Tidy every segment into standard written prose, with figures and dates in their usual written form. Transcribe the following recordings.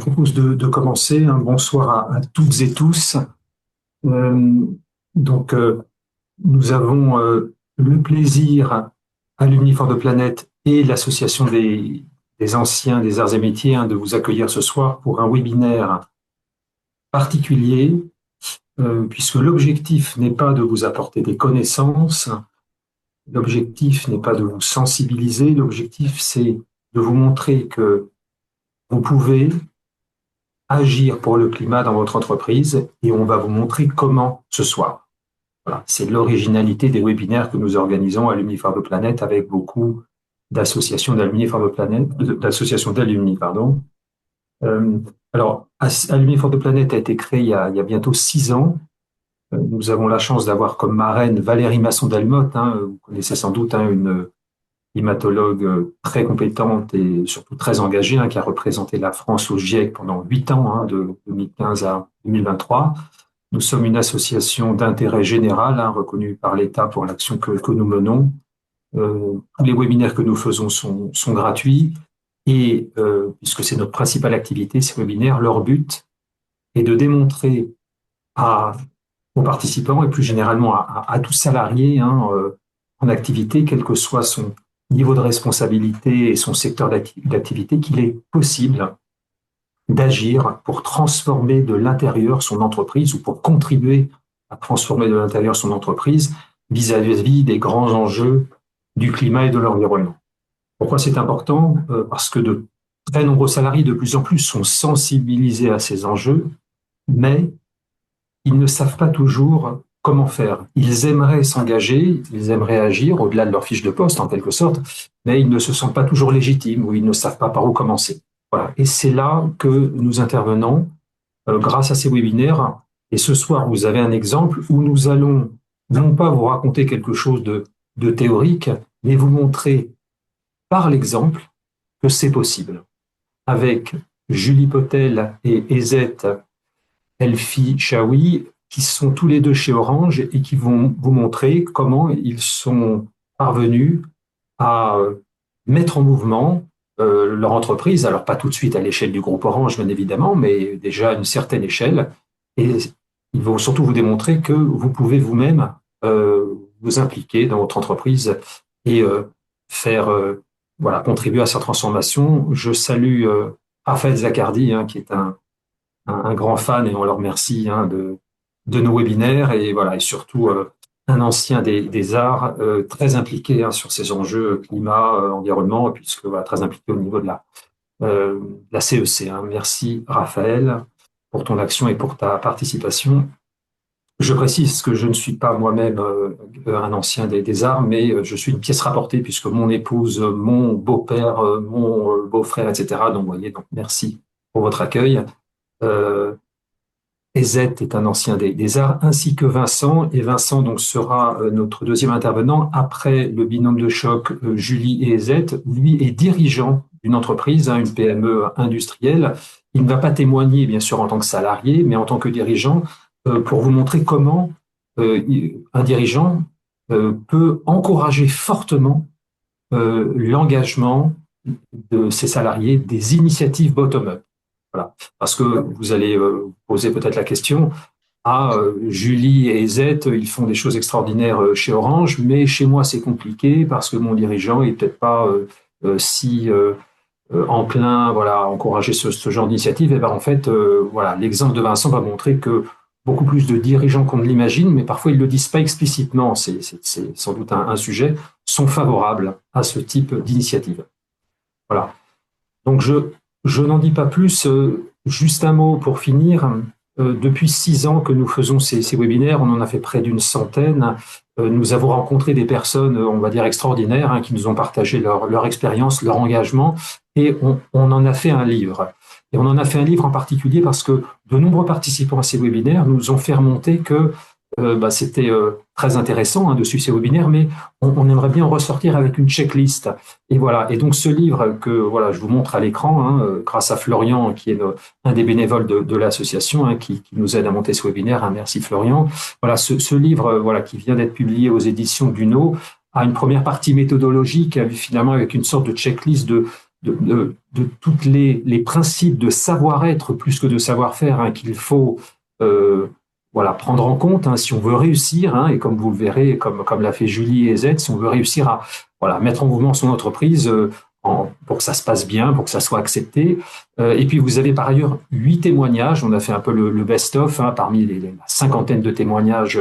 Je propose de commencer. Un bonsoir à toutes et tous. Euh, donc, nous avons le plaisir à l'Unifor de Planète et l'Association des anciens des arts et métiers de vous accueillir ce soir pour un webinaire particulier, puisque l'objectif n'est pas de vous apporter des connaissances, l'objectif n'est pas de vous sensibiliser, l'objectif c'est de vous montrer que vous pouvez agir pour le climat dans votre entreprise et on va vous montrer comment ce soir. Voilà, c'est l'originalité des webinaires que nous organisons à l'Unifor de Planète avec beaucoup d'associations d'alumni de Planète, d'associations d'alumni, pardon. Euh, alors, Alumni de Planète a été créé il y a bientôt 6 ans. Nous avons la chance d'avoir comme marraine Valérie Masson-Delmotte, vous connaissez sans doute, une climatologue très compétente et surtout très engagée, qui a représenté la France au GIEC pendant 8 ans, de 2015 à 2023. Nous sommes une association d'intérêt général, reconnue par l'État pour l'action que nous menons. Tous les webinaires que nous faisons sont gratuits et puisque c'est notre principale activité, ces webinaires, leur but est de démontrer aux participants et plus généralement à tout salarié en activité, quel que soit son niveau de responsabilité et son secteur d'activité, qu'il est possible d'agir pour transformer de l'intérieur son entreprise ou pour contribuer à transformer de l'intérieur son entreprise vis-à-vis des grands enjeux du climat et de l'environnement. Pourquoi c'est important? Parce que de très nombreux salariés, de plus en plus, sont sensibilisés à ces enjeux, mais ils ne savent pas toujours comment faire. Ils aimeraient s'engager, ils aimeraient agir au-delà de leur fiche de poste, en quelque sorte, mais ils ne se sentent pas toujours légitimes ou ils ne savent pas par où commencer. Voilà. Et c'est là que nous intervenons grâce à ces webinaires. Et ce soir, vous avez un exemple où nous allons non pas vous raconter quelque chose de théorique, mais vous montrer par l'exemple que c'est possible. Avec Julie Potel et Ezet Elfi Chaoui, qui sont tous les deux chez Orange et qui vont vous montrer comment ils sont parvenus à mettre en mouvement leur entreprise, alors pas tout de suite à l'échelle du groupe Orange, bien évidemment, mais déjà à une certaine échelle. Et ils vont surtout vous démontrer que vous pouvez vous-même vous impliquer dans votre entreprise et faire contribuer à sa transformation. Je salue Raphaël Zaccardi, qui est un grand fan et on le remercie de nos webinaires et voilà, et surtout un ancien des arts très impliqué sur ces enjeux climat, environnement, puisque très impliqué au niveau de la CEC. Merci Raphaël pour ton action et pour ta participation. Je précise que je ne suis pas moi-même un ancien des arts, mais je suis une pièce rapportée puisque mon épouse, mon beau-père, mon beau-frère, etc. Donc, vous voyez, donc merci pour votre accueil. Ezet est un ancien des arts, ainsi que Vincent. Et Vincent donc sera notre deuxième intervenant après le binôme de choc Julie et Ezet. Lui est dirigeant d'une entreprise, une PME industrielle. Il ne va pas témoigner, bien sûr, en tant que salarié, mais en tant que dirigeant, pour vous montrer comment un dirigeant peut encourager fortement l'engagement de ses salariés, des initiatives bottom-up. Voilà. Parce que vous allez poser peut-être la question, Julie et Ezet, ils font des choses extraordinaires chez Orange, mais chez moi c'est compliqué parce que mon dirigeant est peut-être pas si enclin à encourager ce genre d'initiative. Et ben en fait, l'exemple de Vincent va montrer que beaucoup plus de dirigeants qu'on ne l'imagine, mais parfois ils ne le disent pas explicitement, c'est sans doute un sujet, sont favorables à ce type d'initiative. Voilà. Donc je n'en dis pas plus, juste un mot pour finir. Depuis 6 ans que nous faisons ces webinaires, on en a fait près d'une centaine. Nous avons rencontré des personnes, on va dire, extraordinaires, qui nous ont partagé leur expérience, leur engagement, et on en a fait un livre. Et on en a fait un livre en particulier parce que de nombreux participants à ces webinaires nous ont fait remonter que c'était très intéressant de suivre ces webinaires, mais on aimerait bien en ressortir avec une checklist. Et voilà. Et donc ce livre que je vous montre à l'écran, grâce à Florian, qui est un des bénévoles de l'association, qui nous aide à monter ce webinaire. Merci Florian. Voilà, ce livre, qui vient d'être publié aux éditions Duno, a une première partie méthodologique, finalement avec une sorte de checklist de toutes les principes de savoir-être plus que de savoir-faire hein, qu'il faut euh, voilà, prendre en compte hein, si on veut réussir, hein, et comme vous le verrez, comme l'a fait Julie et Z, si on veut réussir à voilà, mettre en mouvement son entreprise pour que ça se passe bien, pour que ça soit accepté. Et puis vous avez par ailleurs 8 témoignages, on a fait un peu le best-of hein, parmi les cinquantaine de témoignages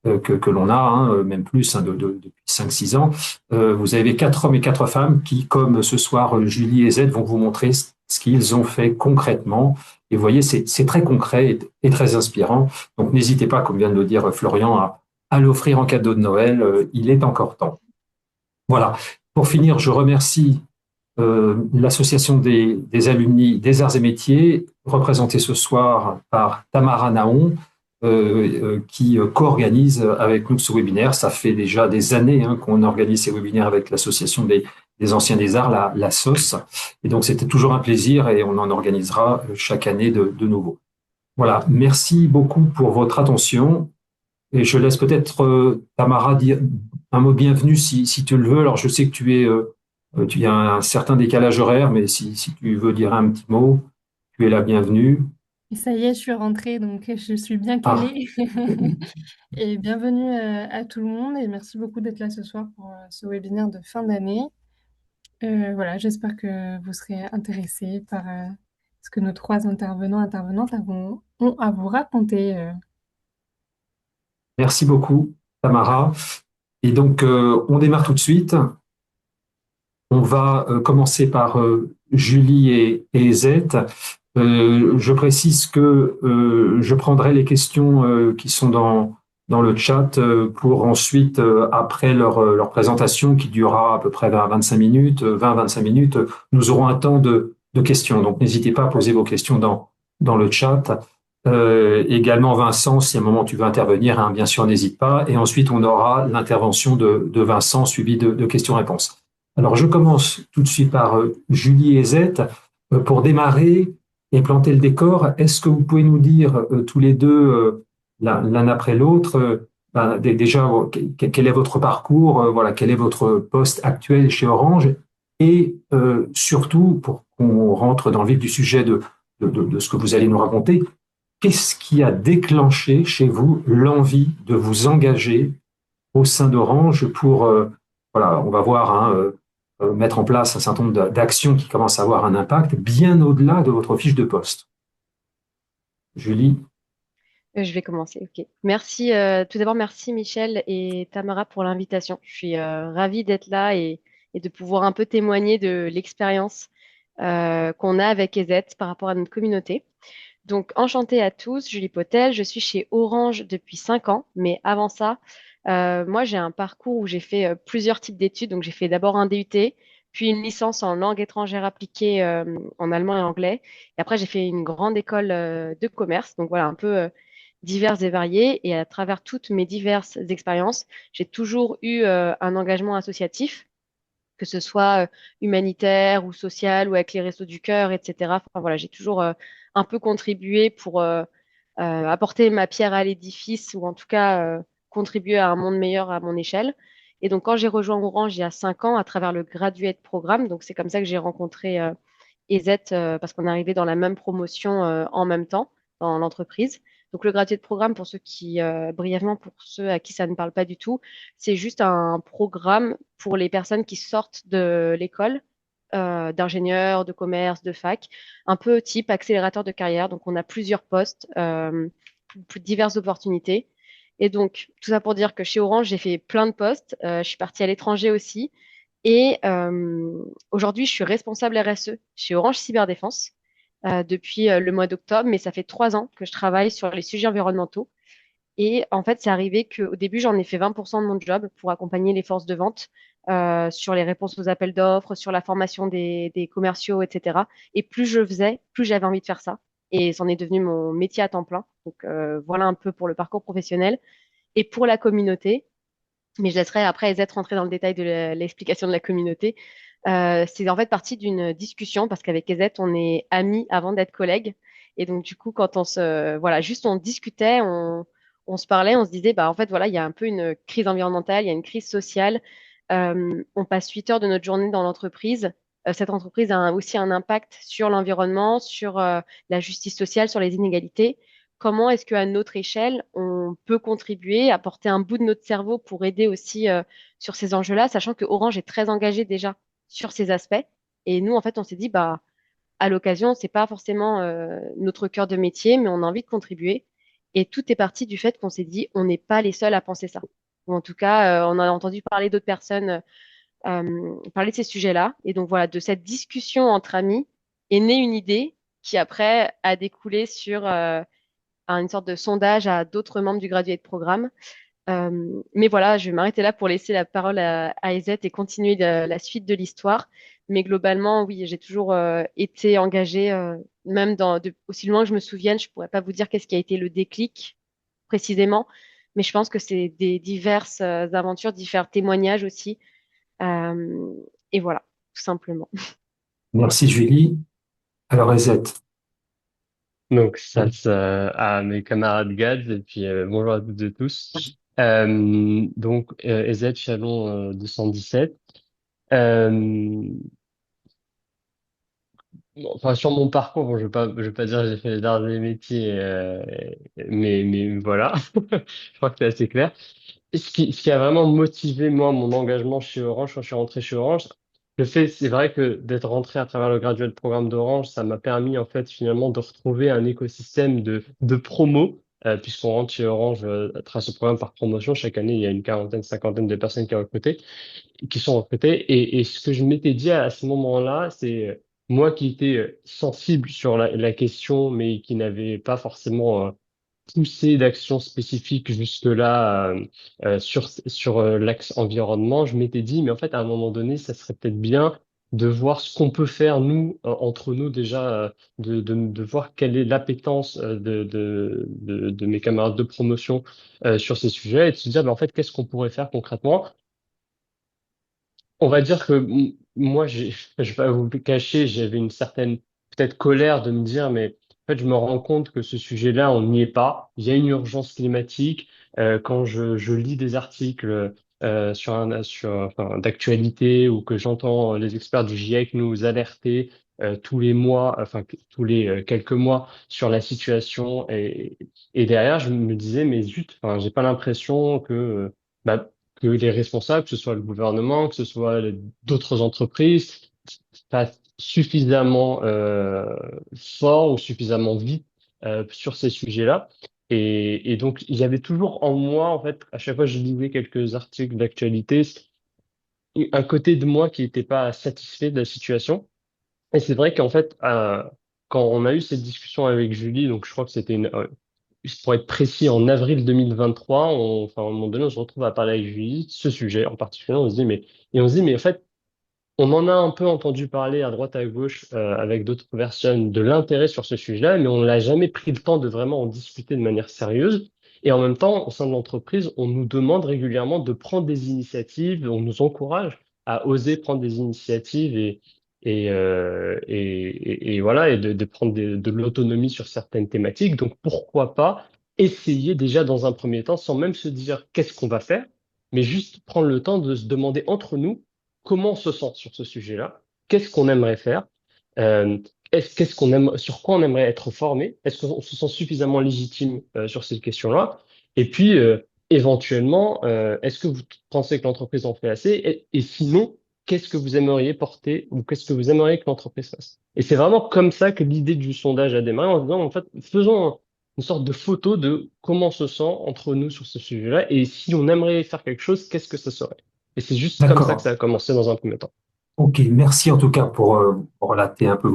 que l'on a, hein, même plus hein, depuis 5-6 ans. Vous avez 4 hommes et 4 femmes qui, comme ce soir, Julie et Z, vont vous montrer ce qu'ils ont fait concrètement. Et vous voyez, c'est très concret et très inspirant. Donc n'hésitez pas, comme vient de le dire Florian, à l'offrir en cadeau de Noël. Il est encore temps. Voilà. Pour finir, je remercie l'association des alumni des arts et métiers, représentée ce soir par Tamara Naon, qui co-organise avec nous ce webinaire. Ça fait déjà des années hein, qu'on organise ces webinaires avec l'association des anciens des arts, la SOS. Et donc, c'était toujours un plaisir et on en organisera chaque année de nouveau. Voilà, merci beaucoup pour votre attention. Et je laisse peut-être Tamara dire un mot de bienvenue si tu le veux. Alors, je sais que tu as un certain décalage horaire, mais si tu veux dire un petit mot, tu es la bienvenue. Et ça y est, je suis rentrée, donc je suis bien Ah, calée. Et bienvenue à tout le monde et merci beaucoup d'être là ce soir pour ce webinaire de fin d'année. Voilà, j'espère que vous serez intéressés par ce que nos trois intervenantes ont à vous raconter. merci beaucoup, Tamara. Et donc, on démarre tout de suite. On va commencer par Julie et Z. Je précise que je prendrai les questions qui sont dans le chat pour ensuite, après leur présentation qui durera à peu près 20-25 minutes, 20-25 minutes, nous aurons un temps de questions. Donc n'hésitez pas à poser vos questions dans le chat. Également, Vincent, si à un moment tu veux intervenir, hein, bien sûr, n'hésite pas. Et ensuite, on aura l'intervention de Vincent suivie de questions-réponses. Alors, je commence tout de suite par Julie et Z. Pour démarrer et planter le décor, est-ce que vous pouvez nous dire tous les deux, l'un après l'autre, déjà, quel est votre parcours, voilà, quel est votre poste actuel chez Orange, et surtout, pour qu'on rentre dans le vif du sujet de ce que vous allez nous raconter, qu'est-ce qui a déclenché chez vous l'envie de vous engager au sein d'Orange pour, voilà, on va voir, hein, mettre en place un certain nombre d'actions qui commencent à avoir un impact bien au-delà de votre fiche de poste. Julie, Je vais commencer, ok. Merci, tout d'abord, merci Michel et Tamara pour l'invitation. Je suis ravie d'être là et de pouvoir un peu témoigner de l'expérience qu'on a avec EZ par rapport à notre communauté. Donc, enchantée à tous, Julie Potel, je suis chez Orange depuis 5 ans, mais avant ça, moi j'ai un parcours où j'ai fait plusieurs types d'études. Donc, j'ai fait d'abord un DUT, puis une licence en langue étrangère appliquée en allemand et anglais. Et après, j'ai fait une grande école de commerce. Donc, voilà, un peu diverses et variées. Et à travers toutes mes diverses expériences, j'ai toujours eu un engagement associatif, que ce soit humanitaire ou social ou avec les Restos du Cœur, etc. Enfin, voilà, j'ai toujours un peu contribué pour apporter ma pierre à l'édifice ou en tout cas contribuer à un monde meilleur à mon échelle. Et donc, quand j'ai rejoint Orange il y a 5 ans à travers le Graduate Programme, donc c'est comme ça que j'ai rencontré EZ parce qu'on est arrivé dans la même promotion en même temps dans l'entreprise. Donc le graduate programme, pour ceux qui, brièvement, pour ceux à qui ça ne parle pas du tout, c'est juste un programme pour les personnes qui sortent de l'école, d'ingénieur, de commerce, de fac, un peu type accélérateur de carrière. Donc on a plusieurs postes, plus diverses opportunités. Et donc tout ça pour dire que chez Orange, j'ai fait plein de postes. Je suis partie à l'étranger aussi. Et aujourd'hui, je suis responsable RSE chez Orange Cyberdéfense depuis le mois d'octobre, mais ça fait 3 ans que je travaille sur les sujets environnementaux. Et en fait, c'est arrivé qu'au début, j'en ai fait 20% de mon job pour accompagner les forces de vente sur les réponses aux appels d'offres, sur la formation des commerciaux, etc. Et plus je faisais, plus j'avais envie de faire ça. Et c'en est devenu mon métier à temps plein. Donc voilà un peu pour le parcours professionnel. Et pour la communauté, mais je laisserai après être rentrer dans le détail de l'explication de la communauté. C'est en fait partie d'une discussion parce qu'avec EZ, on est amis avant d'être collègues. Et donc, du coup, quand voilà, juste on discutait, on se parlait, on se disait, bah, en fait, voilà, il y a un peu une crise environnementale, il y a une crise sociale. On passe 8 heures de notre journée dans l'entreprise cette entreprise a aussi un impact sur l'environnement, sur la justice sociale, sur les inégalités. Comment est-ce qu'à notre échelle, on peut contribuer, apporter un bout de notre cerveau pour aider aussi sur ces enjeux-là, sachant que Orange est très engagé déjà sur ces aspects. Et nous, en fait, on s'est dit, bah, à l'occasion, c'est pas forcément notre cœur de métier, mais on a envie de contribuer. Et tout est parti du fait qu'on s'est dit, on n'est pas les seuls à penser ça. Ou en tout cas, on a entendu parler d'autres personnes parler de ces sujets-là. Et donc voilà, de cette discussion entre amis est née une idée qui après a découlé sur une sorte de sondage à d'autres membres du graduate programme. Mais voilà, je vais m'arrêter là pour laisser la parole à Ezette et continuer la suite de l'histoire. Mais globalement, oui, j'ai toujours été engagée, même aussi loin que je me souvienne, je pourrais pas vous dire qu'est-ce qui a été le déclic précisément, mais je pense que c'est des diverses aventures, divers témoignages aussi. Euh, et voilà, tout simplement. Merci Julie. Alors Ezette. Donc, ça à mes camarades GADS, et puis bonjour à toutes et tous. EZ Chalon 217. Euh, bon, enfin, sur mon parcours, bon, je vais pas dire que j'ai fait les arts et les métiers, mais voilà, je crois que c'est assez clair. Et ce qui a vraiment motivé, moi, mon engagement chez Orange, quand je suis rentré chez Orange, le fait, c'est vrai que d'être rentré à travers le graduate programme d'Orange, ça m'a permis, en fait, finalement, de retrouver un écosystème de promo, puisqu'on rentre chez Orange à travers ce programme par promotion. Chaque année, il y a une quarantaine, cinquantaine de personnes qui sont recrutées. Et ce que je m'étais dit à ce moment-là, c'est moi qui étais sensible sur la question, mais qui n'avais pas forcément poussé d'action spécifique jusque-là sur l'axe environnement, je m'étais dit, mais en fait, à un moment donné, ça serait peut-être bien de voir ce qu'on peut faire, nous, entre nous déjà, de voir quelle est l'appétence de mes camarades de promotion sur ces sujets et de se dire, ben, en fait, qu'est-ce qu'on pourrait faire concrètement? On va dire que moi, je vais pas vous le cacher, j'avais une certaine peut-être colère de me dire, mais en fait, je me rends compte que ce sujet-là, on n'y est pas. Il y a une urgence climatique. Quand je lis des articles enfin, d'actualité ou que j'entends les experts du GIEC nous alerter tous les mois, enfin tous les quelques mois sur la situation, et derrière, je me disais, mais zut, enfin, j'ai pas l'impression bah, que les responsables, que ce soit le gouvernement, que ce soit d'autres entreprises, fassent suffisamment fort ou suffisamment vite sur ces sujets-là. Et donc, il y avait toujours en moi, en fait, à chaque fois que je lisais quelques articles d'actualité, un côté de moi qui n'était pas satisfait de la situation. Et c'est vrai qu'en fait, quand on a eu cette discussion avec Julie, donc je crois que c'était pour être précis, en avril 2023, enfin, à un moment donné, on se retrouve à parler avec Julie de ce sujet en particulier. On se dit, mais en fait, on en a un peu entendu parler à droite à gauche avec d'autres personnes de l'intérêt sur ce sujet-là, mais on n'a jamais pris le temps de vraiment en discuter de manière sérieuse. Et en même temps, au sein de l'entreprise, on nous demande régulièrement de prendre des initiatives, on nous encourage à oser prendre des initiatives et voilà, et de prendre de l'autonomie sur certaines thématiques. Donc pourquoi pas essayer déjà dans un premier temps, sans même se dire qu'est-ce qu'on va faire, mais juste prendre le temps de se demander entre nous comment on se sent sur ce sujet-là, qu'est-ce qu'on aimerait faire, euh, qu'est-ce qu'on aime, sur quoi on aimerait être formé, est-ce qu'on se sent suffisamment légitime sur ces questions-là, et puis éventuellement, est-ce que vous pensez que l'entreprise en fait assez, et sinon, qu'est-ce que vous aimeriez porter ou qu'est-ce que vous aimeriez que l'entreprise fasse? Et c'est vraiment comme ça que l'idée du sondage a démarré, en se disant, en fait, faisons une sorte de photo de comment on se sent entre nous sur ce sujet-là, et si on aimerait faire quelque chose, qu'est-ce que ça serait? Et c'est juste comme ça que D'accord. ça a commencé dans un premier temps. Ok, merci en tout cas pour relater un peu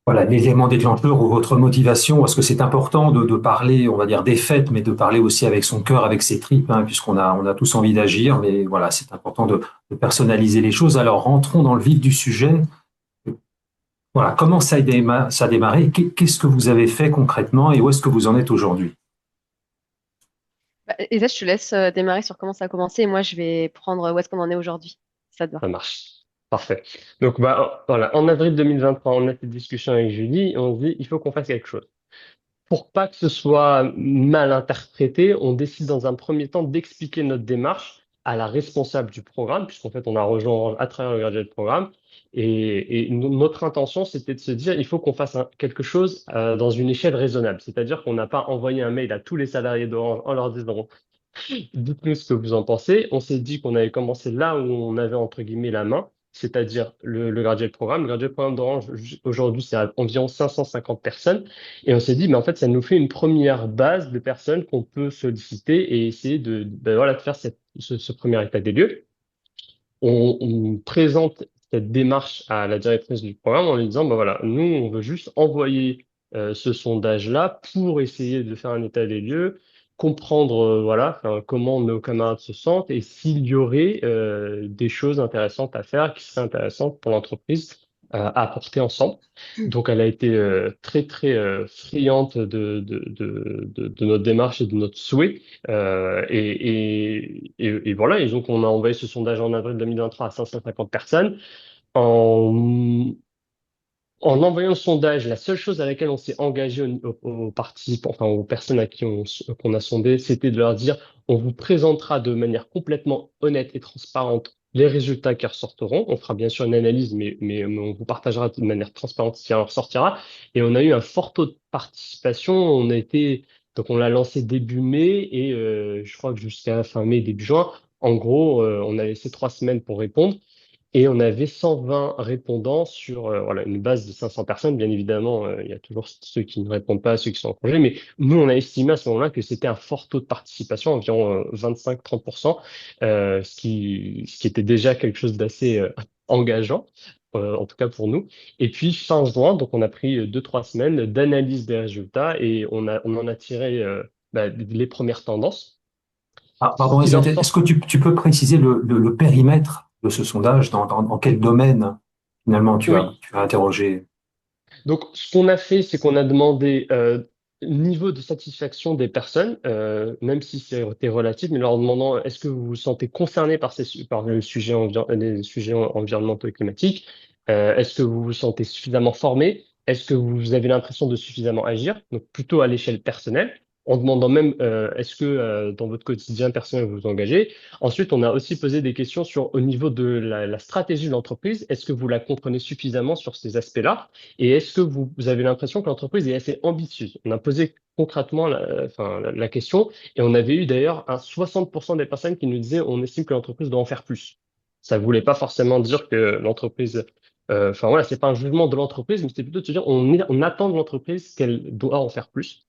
voilà, l'élément déclencheur ou votre motivation, parce que c'est important de parler, on va dire, des faits, mais de parler aussi avec son cœur, avec ses tripes, hein, puisqu'on a tous envie d'agir, mais voilà, c'est important de personnaliser les choses. Alors, rentrons dans le vif du sujet. Voilà, comment ça a démarré? Qu'est-ce que vous avez fait concrètement et où est-ce que vous en êtes aujourd'hui? Bah, Eza, je te laisse démarrer sur comment ça a commencé et moi, je vais prendre où est-ce qu'on en est aujourd'hui. Si ça te va. Ça marche. Parfait. Donc, bah, voilà, en avril 2023, on a cette discussion avec Julie et on se dit, il faut qu'on fasse quelque chose. Pour pas que ce soit mal interprété, on décide dans un premier temps d'expliquer notre démarche à la responsable du programme, puisqu'en fait, on a rejoint Orange à travers le graduate programme. Et notre intention, c'était de se dire, il faut qu'on fasse quelque chose dans une échelle raisonnable. C'est-à-dire qu'on n'a pas envoyé un mail à tous les salariés d'Orange en leur disant, dites-nous ce que vous en pensez. On s'est dit qu'on avait commencé là où on avait entre guillemets la main, c'est-à-dire le graduate programme. Le graduate programme d'Orange, aujourd'hui, c'est à environ 550 personnes. Et on s'est dit, mais en fait, ça nous fait une première base de personnes qu'on peut solliciter et essayer voilà, de faire ce premier état des lieux. On présente cette démarche à la directrice du programme en lui disant, bah voilà, nous, on veut juste envoyer ce sondage-là pour essayer de faire un état des lieux, comprendre voilà, enfin, comment nos camarades se sentent et s'il y aurait des choses intéressantes à faire qui seraient intéressantes pour l'entreprise à apporter ensemble. Donc, elle a été très, très friande de notre démarche et de notre souhait. Et voilà, et donc on a envoyé ce sondage en avril 2023 à 550 personnes. En, en envoyant le sondage, la seule chose à laquelle on s'est engagé aux participants, enfin aux personnes à qui qu'on a sondé, c'était de leur dire, on vous présentera de manière complètement honnête et transparente les résultats qui ressortiront. On fera bien sûr une analyse, mais on vous partagera de manière transparente ce qui en ressortira. Et on a eu un fort taux de participation. Donc on l'a lancé début mai et je crois que jusqu'à fin mai, début juin, en gros, on a laissé 3 semaines pour répondre. Et on avait 120 répondants sur voilà, une base de 500 personnes. Bien évidemment, il y a toujours ceux qui ne répondent pas, ceux qui sont en congé. Mais nous, on a estimé à ce moment-là que c'était un fort taux de participation, environ 25-30%, ce qui était déjà quelque chose d'assez engageant, en tout cas pour nous. Et puis, fin juin, donc on a pris 2-3 semaines d'analyse des résultats et on en a tiré les premières tendances. Ah, Ce pardon, qu'il en Elisabeth, est-ce sort. que tu peux préciser le périmètre de ce sondage, dans quel domaine finalement Oui. tu as interrogé? Donc, ce qu'on a fait, c'est qu'on a demandé niveau de satisfaction des personnes, même si c'était relatif, mais leur demandant est-ce que vous vous sentez concerné par le sujet les sujets environnementaux et climatiques? Est-ce que vous vous sentez suffisamment formé? Est-ce que vous avez l'impression de suffisamment agir? Donc, plutôt à l'échelle personnelle, en demandant même est-ce que dans votre quotidien personnel vous vous engagez? Ensuite, on a aussi posé des questions au niveau de la stratégie de l'entreprise. Est-ce que vous la comprenez suffisamment sur ces aspects-là? Et est-ce que vous avez l'impression que l'entreprise est assez ambitieuse? On a posé concrètement la question et on avait eu d'ailleurs 60% des personnes qui nous disaient on estime que l'entreprise doit en faire plus. Ça voulait pas forcément dire que l'entreprise, enfin voilà, c'est pas un jugement de l'entreprise, mais c'était plutôt de se dire on attend de l'entreprise qu'elle doit en faire plus.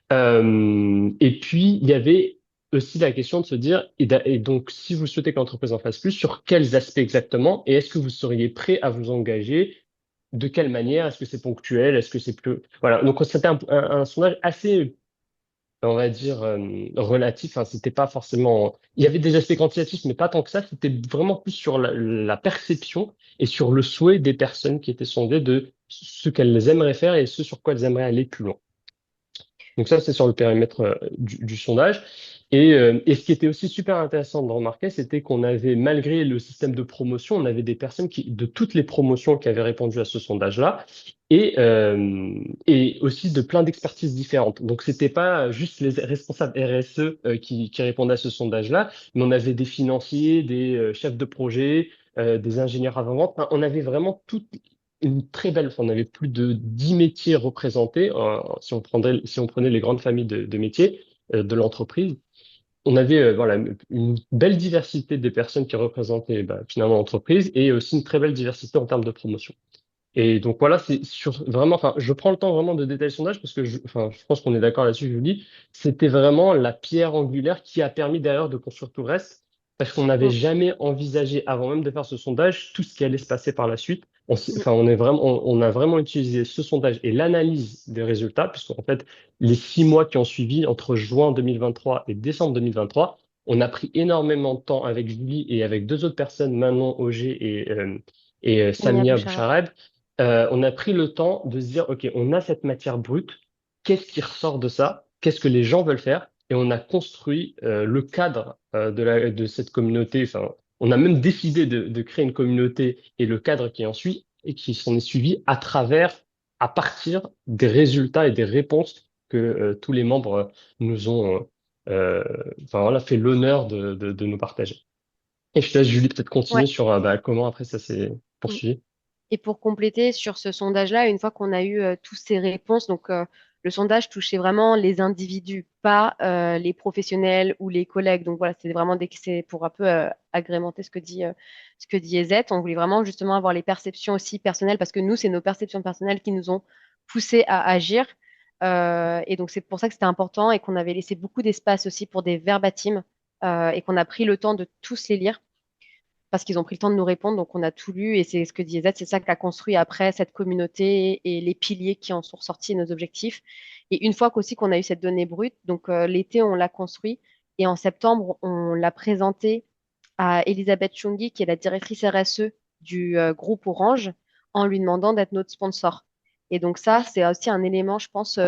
Et puis il y avait aussi la question de se dire et donc si vous souhaitez que l'entreprise en fasse plus, sur quels aspects exactement et est-ce que vous seriez prêt à vous engager de quelle manière? Est-ce que c'est ponctuel? Est-ce que c'est plus... Voilà. Donc, c'était un sondage assez, on va dire, relatif. Enfin, c'était pas forcément... Il y avait des aspects quantitatifs, mais pas tant que ça. C'était vraiment plus sur la perception et sur le souhait des personnes qui étaient sondées de ce qu'elles aimeraient faire et ce sur quoi elles aimeraient aller plus loin. Donc ça, c'est sur le périmètre du sondage. Et ce qui était aussi super intéressant de remarquer, c'était qu'on avait, malgré le système de promotion, on avait des personnes de toutes les promotions qui avaient répondu à ce sondage-là, et aussi de plein d'expertises différentes. Donc c'était pas juste les responsables RSE qui répondaient à ce sondage-là, mais on avait des financiers, des chefs de projet, des ingénieurs avant-vente. Enfin, on avait vraiment une très belle, on avait plus de 10 métiers représentés, si on prenait les grandes familles de métiers de l'entreprise. On avait voilà, une belle diversité des personnes qui représentaient finalement l'entreprise et aussi une très belle diversité en termes de promotion. Et donc voilà, c'est sur vraiment, enfin, je prends le temps vraiment de détailler le sondage parce que enfin, je pense qu'on est d'accord là-dessus, je vous dis, c'était vraiment la pierre angulaire qui a permis d'ailleurs de construire tout le reste parce qu'on n'avait Mm. jamais envisagé avant même de faire ce sondage tout ce qui allait se passer par la suite. Mm. Enfin, on a vraiment utilisé ce sondage et l'analyse des résultats puisqu'en fait, les 6 mois qui ont suivi entre juin 2023 et décembre 2023, on a pris énormément de temps avec Julie et avec deux autres personnes, Manon Auger et Samia Samia Bouchard. Bouchareb. On a pris le temps de se dire, OK, on a cette matière brute, qu'est-ce qui ressort de ça? Qu'est-ce que les gens veulent faire? Et on a construit le cadre de cette communauté. Enfin, on a même décidé de créer une communauté et le cadre qui en suit et qui s'en est suivi à partir des résultats et des réponses que tous les membres nous ont, enfin voilà, fait l'honneur de nous partager. Et je te laisse, Julie, peut-être continuer Ouais. sur comment après ça s'est poursuivi. Et pour compléter sur ce sondage-là, une fois qu'on a eu toutes ces réponses, donc le sondage touchait vraiment les individus, pas les professionnels ou les collègues. Donc voilà, c'est vraiment c'est pour un peu agrémenter ce que dit EZ. On voulait vraiment justement avoir les perceptions aussi personnelles parce que nous, c'est nos perceptions personnelles qui nous ont poussés à agir. Et donc c'est pour ça que c'était important et qu'on avait laissé beaucoup d'espace aussi pour des verbatims et qu'on a pris le temps de tous les lire parce qu'ils ont pris le temps de nous répondre, donc on a tout lu et c'est ce que disait Z, c'est ça qui a construit après cette communauté et les piliers qui en sont ressortis, nos objectifs. Et une fois qu'aussi qu'on a eu cette donnée brute, donc l'été on l'a construit et en septembre on l'a présenté à Elisabeth Chungi, qui est la directrice RSE du groupe Orange, en lui demandant d'être notre sponsor. Et donc ça, c'est aussi un élément, je pense,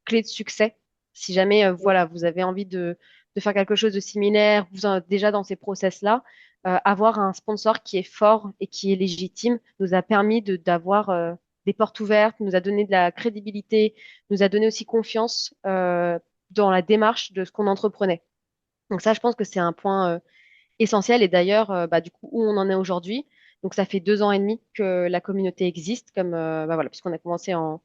clé de succès. Si jamais, voilà, vous avez envie de faire quelque chose de similaire, vous êtes déjà dans ces process-là, avoir un sponsor qui est fort et qui est légitime nous a permis d'avoir des portes ouvertes, nous a donné de la crédibilité, nous a donné aussi confiance dans la démarche de ce qu'on entreprenait. Donc ça, je pense que c'est un point essentiel. Et d'ailleurs, du coup, où on en est aujourd'hui. Donc ça fait 2 ans et demi que la communauté existe, comme voilà, puisqu'on a commencé en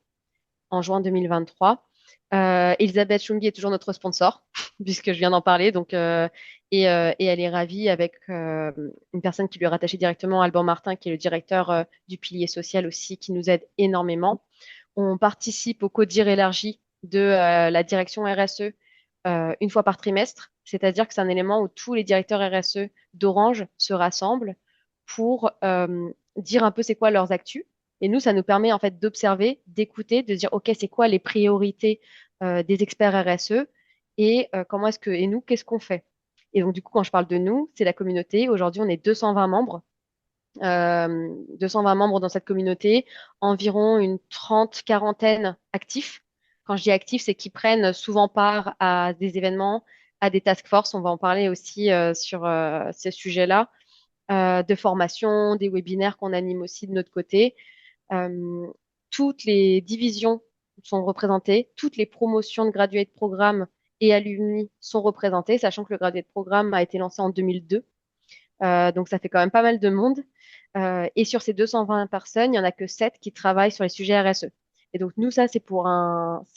juin 2023. Elisabeth Chungi est toujours notre sponsor, puisque je viens d'en parler. Donc, et elle est ravie avec une personne qui lui est rattachée directement, Alban Martin, qui est le directeur du pilier social aussi, qui nous aide énormément. On participe au CODIR élargi de la direction RSE une fois par trimestre, c'est-à-dire que c'est un élément où tous les directeurs RSE d'Orange se rassemblent pour dire un peu c'est quoi leurs actus. Et nous, ça nous permet en fait d'observer, d'écouter, de dire OK, c'est quoi les priorités des experts RSE et comment est-ce que et nous, qu'est-ce qu'on fait? Et donc du coup, quand je parle de nous, c'est la communauté. Aujourd'hui, on est 220 membres. 220 membres dans cette communauté, environ une quarantaine actifs. Quand je dis actifs, c'est qu'ils prennent souvent part à des événements, à des task force. On va en parler aussi sur ces sujets-là, de formation, des webinaires qu'on anime aussi de notre côté. Euh, Toutes les divisions sont représentées, toutes les promotions de graduate programme et alumni sont représentées, sachant que le graduate programme a été lancé en 2002. Donc ça fait quand même pas mal de monde. Et sur ces 220 personnes, il n'y en a que 7 qui travaillent sur les sujets RSE. Et donc nous, ça, c'est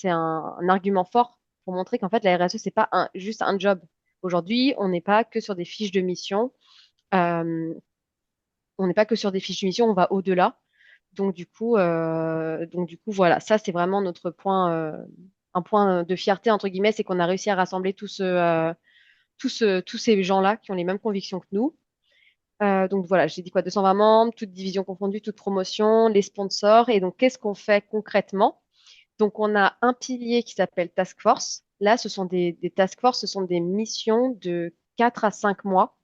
un argument fort pour montrer qu'en fait, la RSE, c'est pas juste un job. Aujourd'hui, on n'est pas que sur des fiches de mission. Euh, on n'est pas que sur des fiches de mission, on va au-delà. Donc du coup, voilà, ça c'est vraiment notre point, un point de fierté entre guillemets, c'est qu'on a réussi à rassembler tous ces gens-là qui ont les mêmes convictions que nous. Donc voilà, j'ai dit quoi, 220 membres, toutes divisions confondues, toutes promotions, les sponsors. Et donc qu'est-ce qu'on fait concrètement? Donc on a un pilier qui s'appelle Task Force. Là, ce sont des task force, ce sont des missions de 4 à 5 mois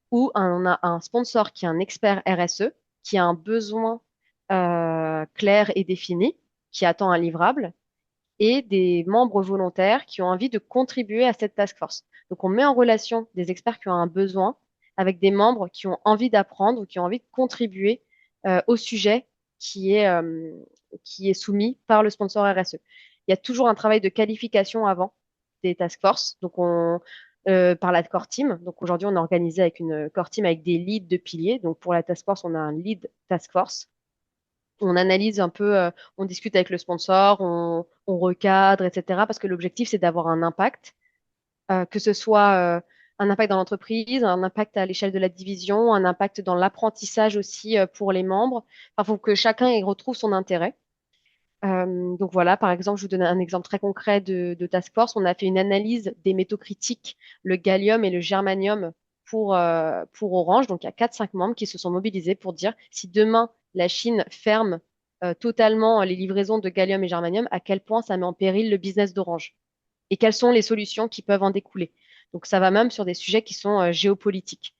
où on a un sponsor qui est un expert RSE, qui a un besoin clair et défini, qui attend un livrable, et des membres volontaires qui ont envie de contribuer à cette task force. Donc, on met en relation des experts qui ont un besoin avec des membres qui ont envie d'apprendre ou qui ont envie de contribuer au sujet qui est, euh, qui est soumis par le sponsor RSE. Il y a toujours un travail de qualification avant des task force. Donc, par la core team. Donc, aujourd'hui, on est organisé avec une core team avec des leads de piliers. Donc, pour la task force, on a un lead task force. On analyse un peu, on discute avec le sponsor, on recadre, etc. Parce que l'objectif, c'est d'avoir un impact, que ce soit un impact dans l'entreprise, un impact à l'échelle de la division, un impact dans l'apprentissage aussi pour les membres. Il faut que chacun y retrouve son intérêt. Donc voilà, par exemple, je vous donne un exemple très concret de task force. On a fait une analyse des métaux critiques, le gallium et le germanium pour Orange. Donc il y a 4-5 membres qui se sont mobilisés pour dire si demain la Chine ferme totalement les livraisons de gallium et germanium, à quel point ça met en péril le business d'Orange et quelles sont les solutions qui peuvent en découler. Donc ça va même sur des sujets qui sont géopolitiques.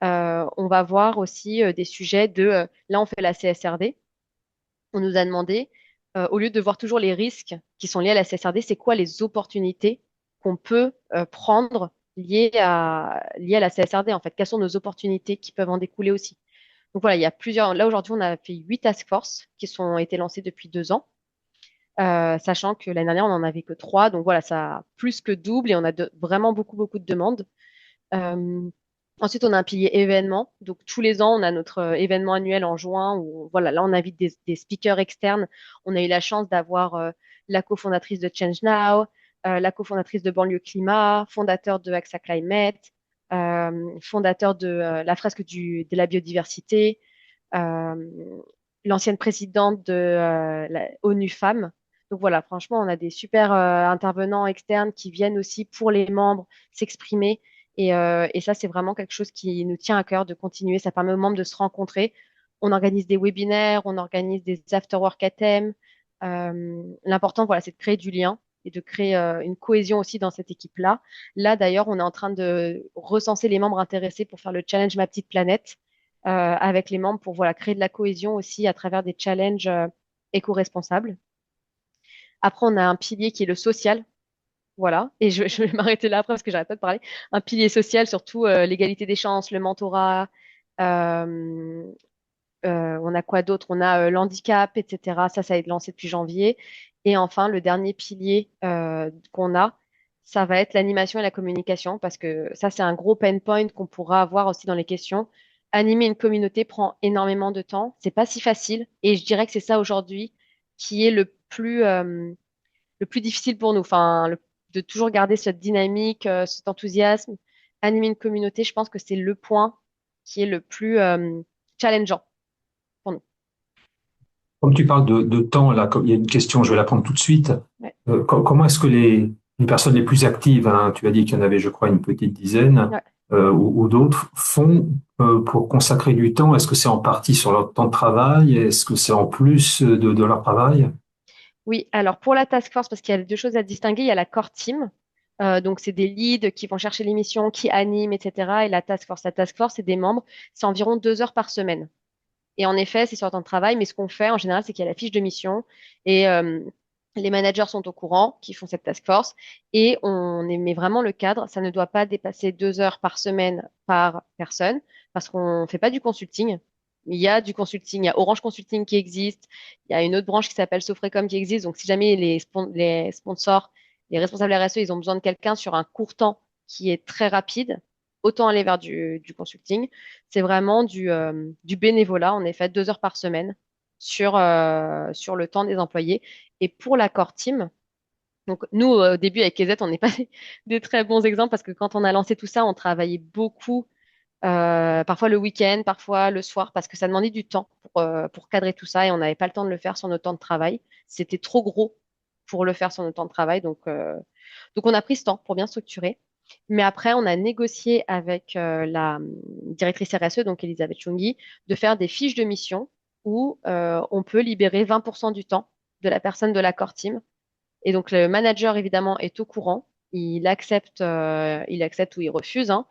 On va voir aussi des sujets là on fait la CSRD. On nous a demandé, au lieu de voir toujours les risques qui sont liés à la CSRD, c'est quoi les opportunités qu'on peut prendre liées à la CSRD, en fait. Quelles sont nos opportunités qui peuvent en découler aussi? Donc voilà, il y a plusieurs. Là, aujourd'hui, on a fait 8 task force qui sont été lancées depuis 2 ans, sachant que l'année dernière, on n'en avait que 3. Donc voilà, ça a plus que double et on a vraiment beaucoup, beaucoup de demandes. Euh, Ensuite, on a un pilier événement. Donc, tous les ans, on a notre événement annuel en juin où, voilà, là, on invite des speakers externes. On a eu la chance d'avoir la cofondatrice de Change Now, la cofondatrice de Banlieue Climat, fondateur de AXA Climate, fondateur de la fresque de la biodiversité, euh, l'ancienne présidente de la ONU Femmes. Donc voilà, franchement, on a des super intervenants externes qui viennent aussi pour les membres s'exprimer. Et ça, c'est vraiment quelque chose qui nous tient à cœur de continuer. Ça permet aux membres de se rencontrer. On organise des webinaires, on organise des after-work à thème. L'important, voilà, c'est de créer du lien et de créer une cohésion aussi dans cette équipe-là. Là, d'ailleurs, on est en train de recenser les membres intéressés pour faire le challenge Ma Petite Planète avec les membres pour voilà, créer de la cohésion aussi à travers des challenges éco-responsables. Après, on a un pilier qui est le social. Voilà, et je vais m'arrêter là après parce que j'arrête pas de parler. Un pilier social, surtout l'égalité des chances, le mentorat. euh, on a quoi d'autre? On a l'handicap, etc. Ça a été lancé depuis janvier. Et enfin, le dernier pilier qu'on a, ça va être l'animation et la communication, parce que ça, c'est un gros pain point qu'on pourra avoir aussi dans les questions. Animer une communauté prend énormément de temps. C'est pas si facile. Et je dirais que c'est ça aujourd'hui qui est le plus difficile pour nous. Enfin, de toujours garder cette dynamique, cet enthousiasme. Animer une communauté, je pense que c'est le point qui est le plus challengeant pour nous. Comme tu parles de temps, là, il y a une question, je vais la prendre tout de suite. Ouais. Comment est-ce que les personnes les plus actives, hein, tu as dit qu'il y en avait, je crois, une petite dizaine, Ouais. ou d'autres, font pour consacrer du temps? Est-ce que c'est en partie sur leur temps de travail? Est-ce que c'est en plus de leur travail? Oui, alors pour la task force, parce qu'il y a deux choses à distinguer, il y a la core team. Donc, c'est des leads qui vont chercher l'émission, qui animent, etc. Et la task force, c'est des membres. C'est environ 2 heures par semaine. Et en effet, c'est sur le temps de travail, mais ce qu'on fait en général, c'est qu'il y a la fiche de mission et les managers sont au courant qui font cette task force et on met vraiment le cadre. Ça ne doit pas dépasser 2 heures par semaine par personne parce qu'on ne fait pas du consulting. Il y a du consulting, il y a Orange Consulting qui existe, il y a une autre branche qui s'appelle Sofrecom qui existe. Donc, si jamais les sponsors, les responsables RSE, ils ont besoin de quelqu'un sur un court temps qui est très rapide, autant aller vers du consulting. C'est vraiment du bénévolat, en effet, 2 heures par semaine sur le temps des employés. Et pour l'accord team, donc nous, au début, avec KZ, on n'est pas des très bons exemples parce que quand on a lancé tout ça, on travaillait beaucoup, parfois le week-end, parfois le soir, parce que ça demandait du temps pour cadrer tout ça et on n'avait pas le temps de le faire sur notre temps de travail. C'était trop gros pour le faire sur notre temps de travail. Donc on a pris ce temps pour bien structurer. Mais après, on a négocié avec la directrice RSE, donc Elisabeth Chungi, de faire des fiches de mission où on peut libérer 20% du temps de la personne de l'accord team. Et donc le manager, évidemment, est au courant. Il accepte ou il refuse, hein.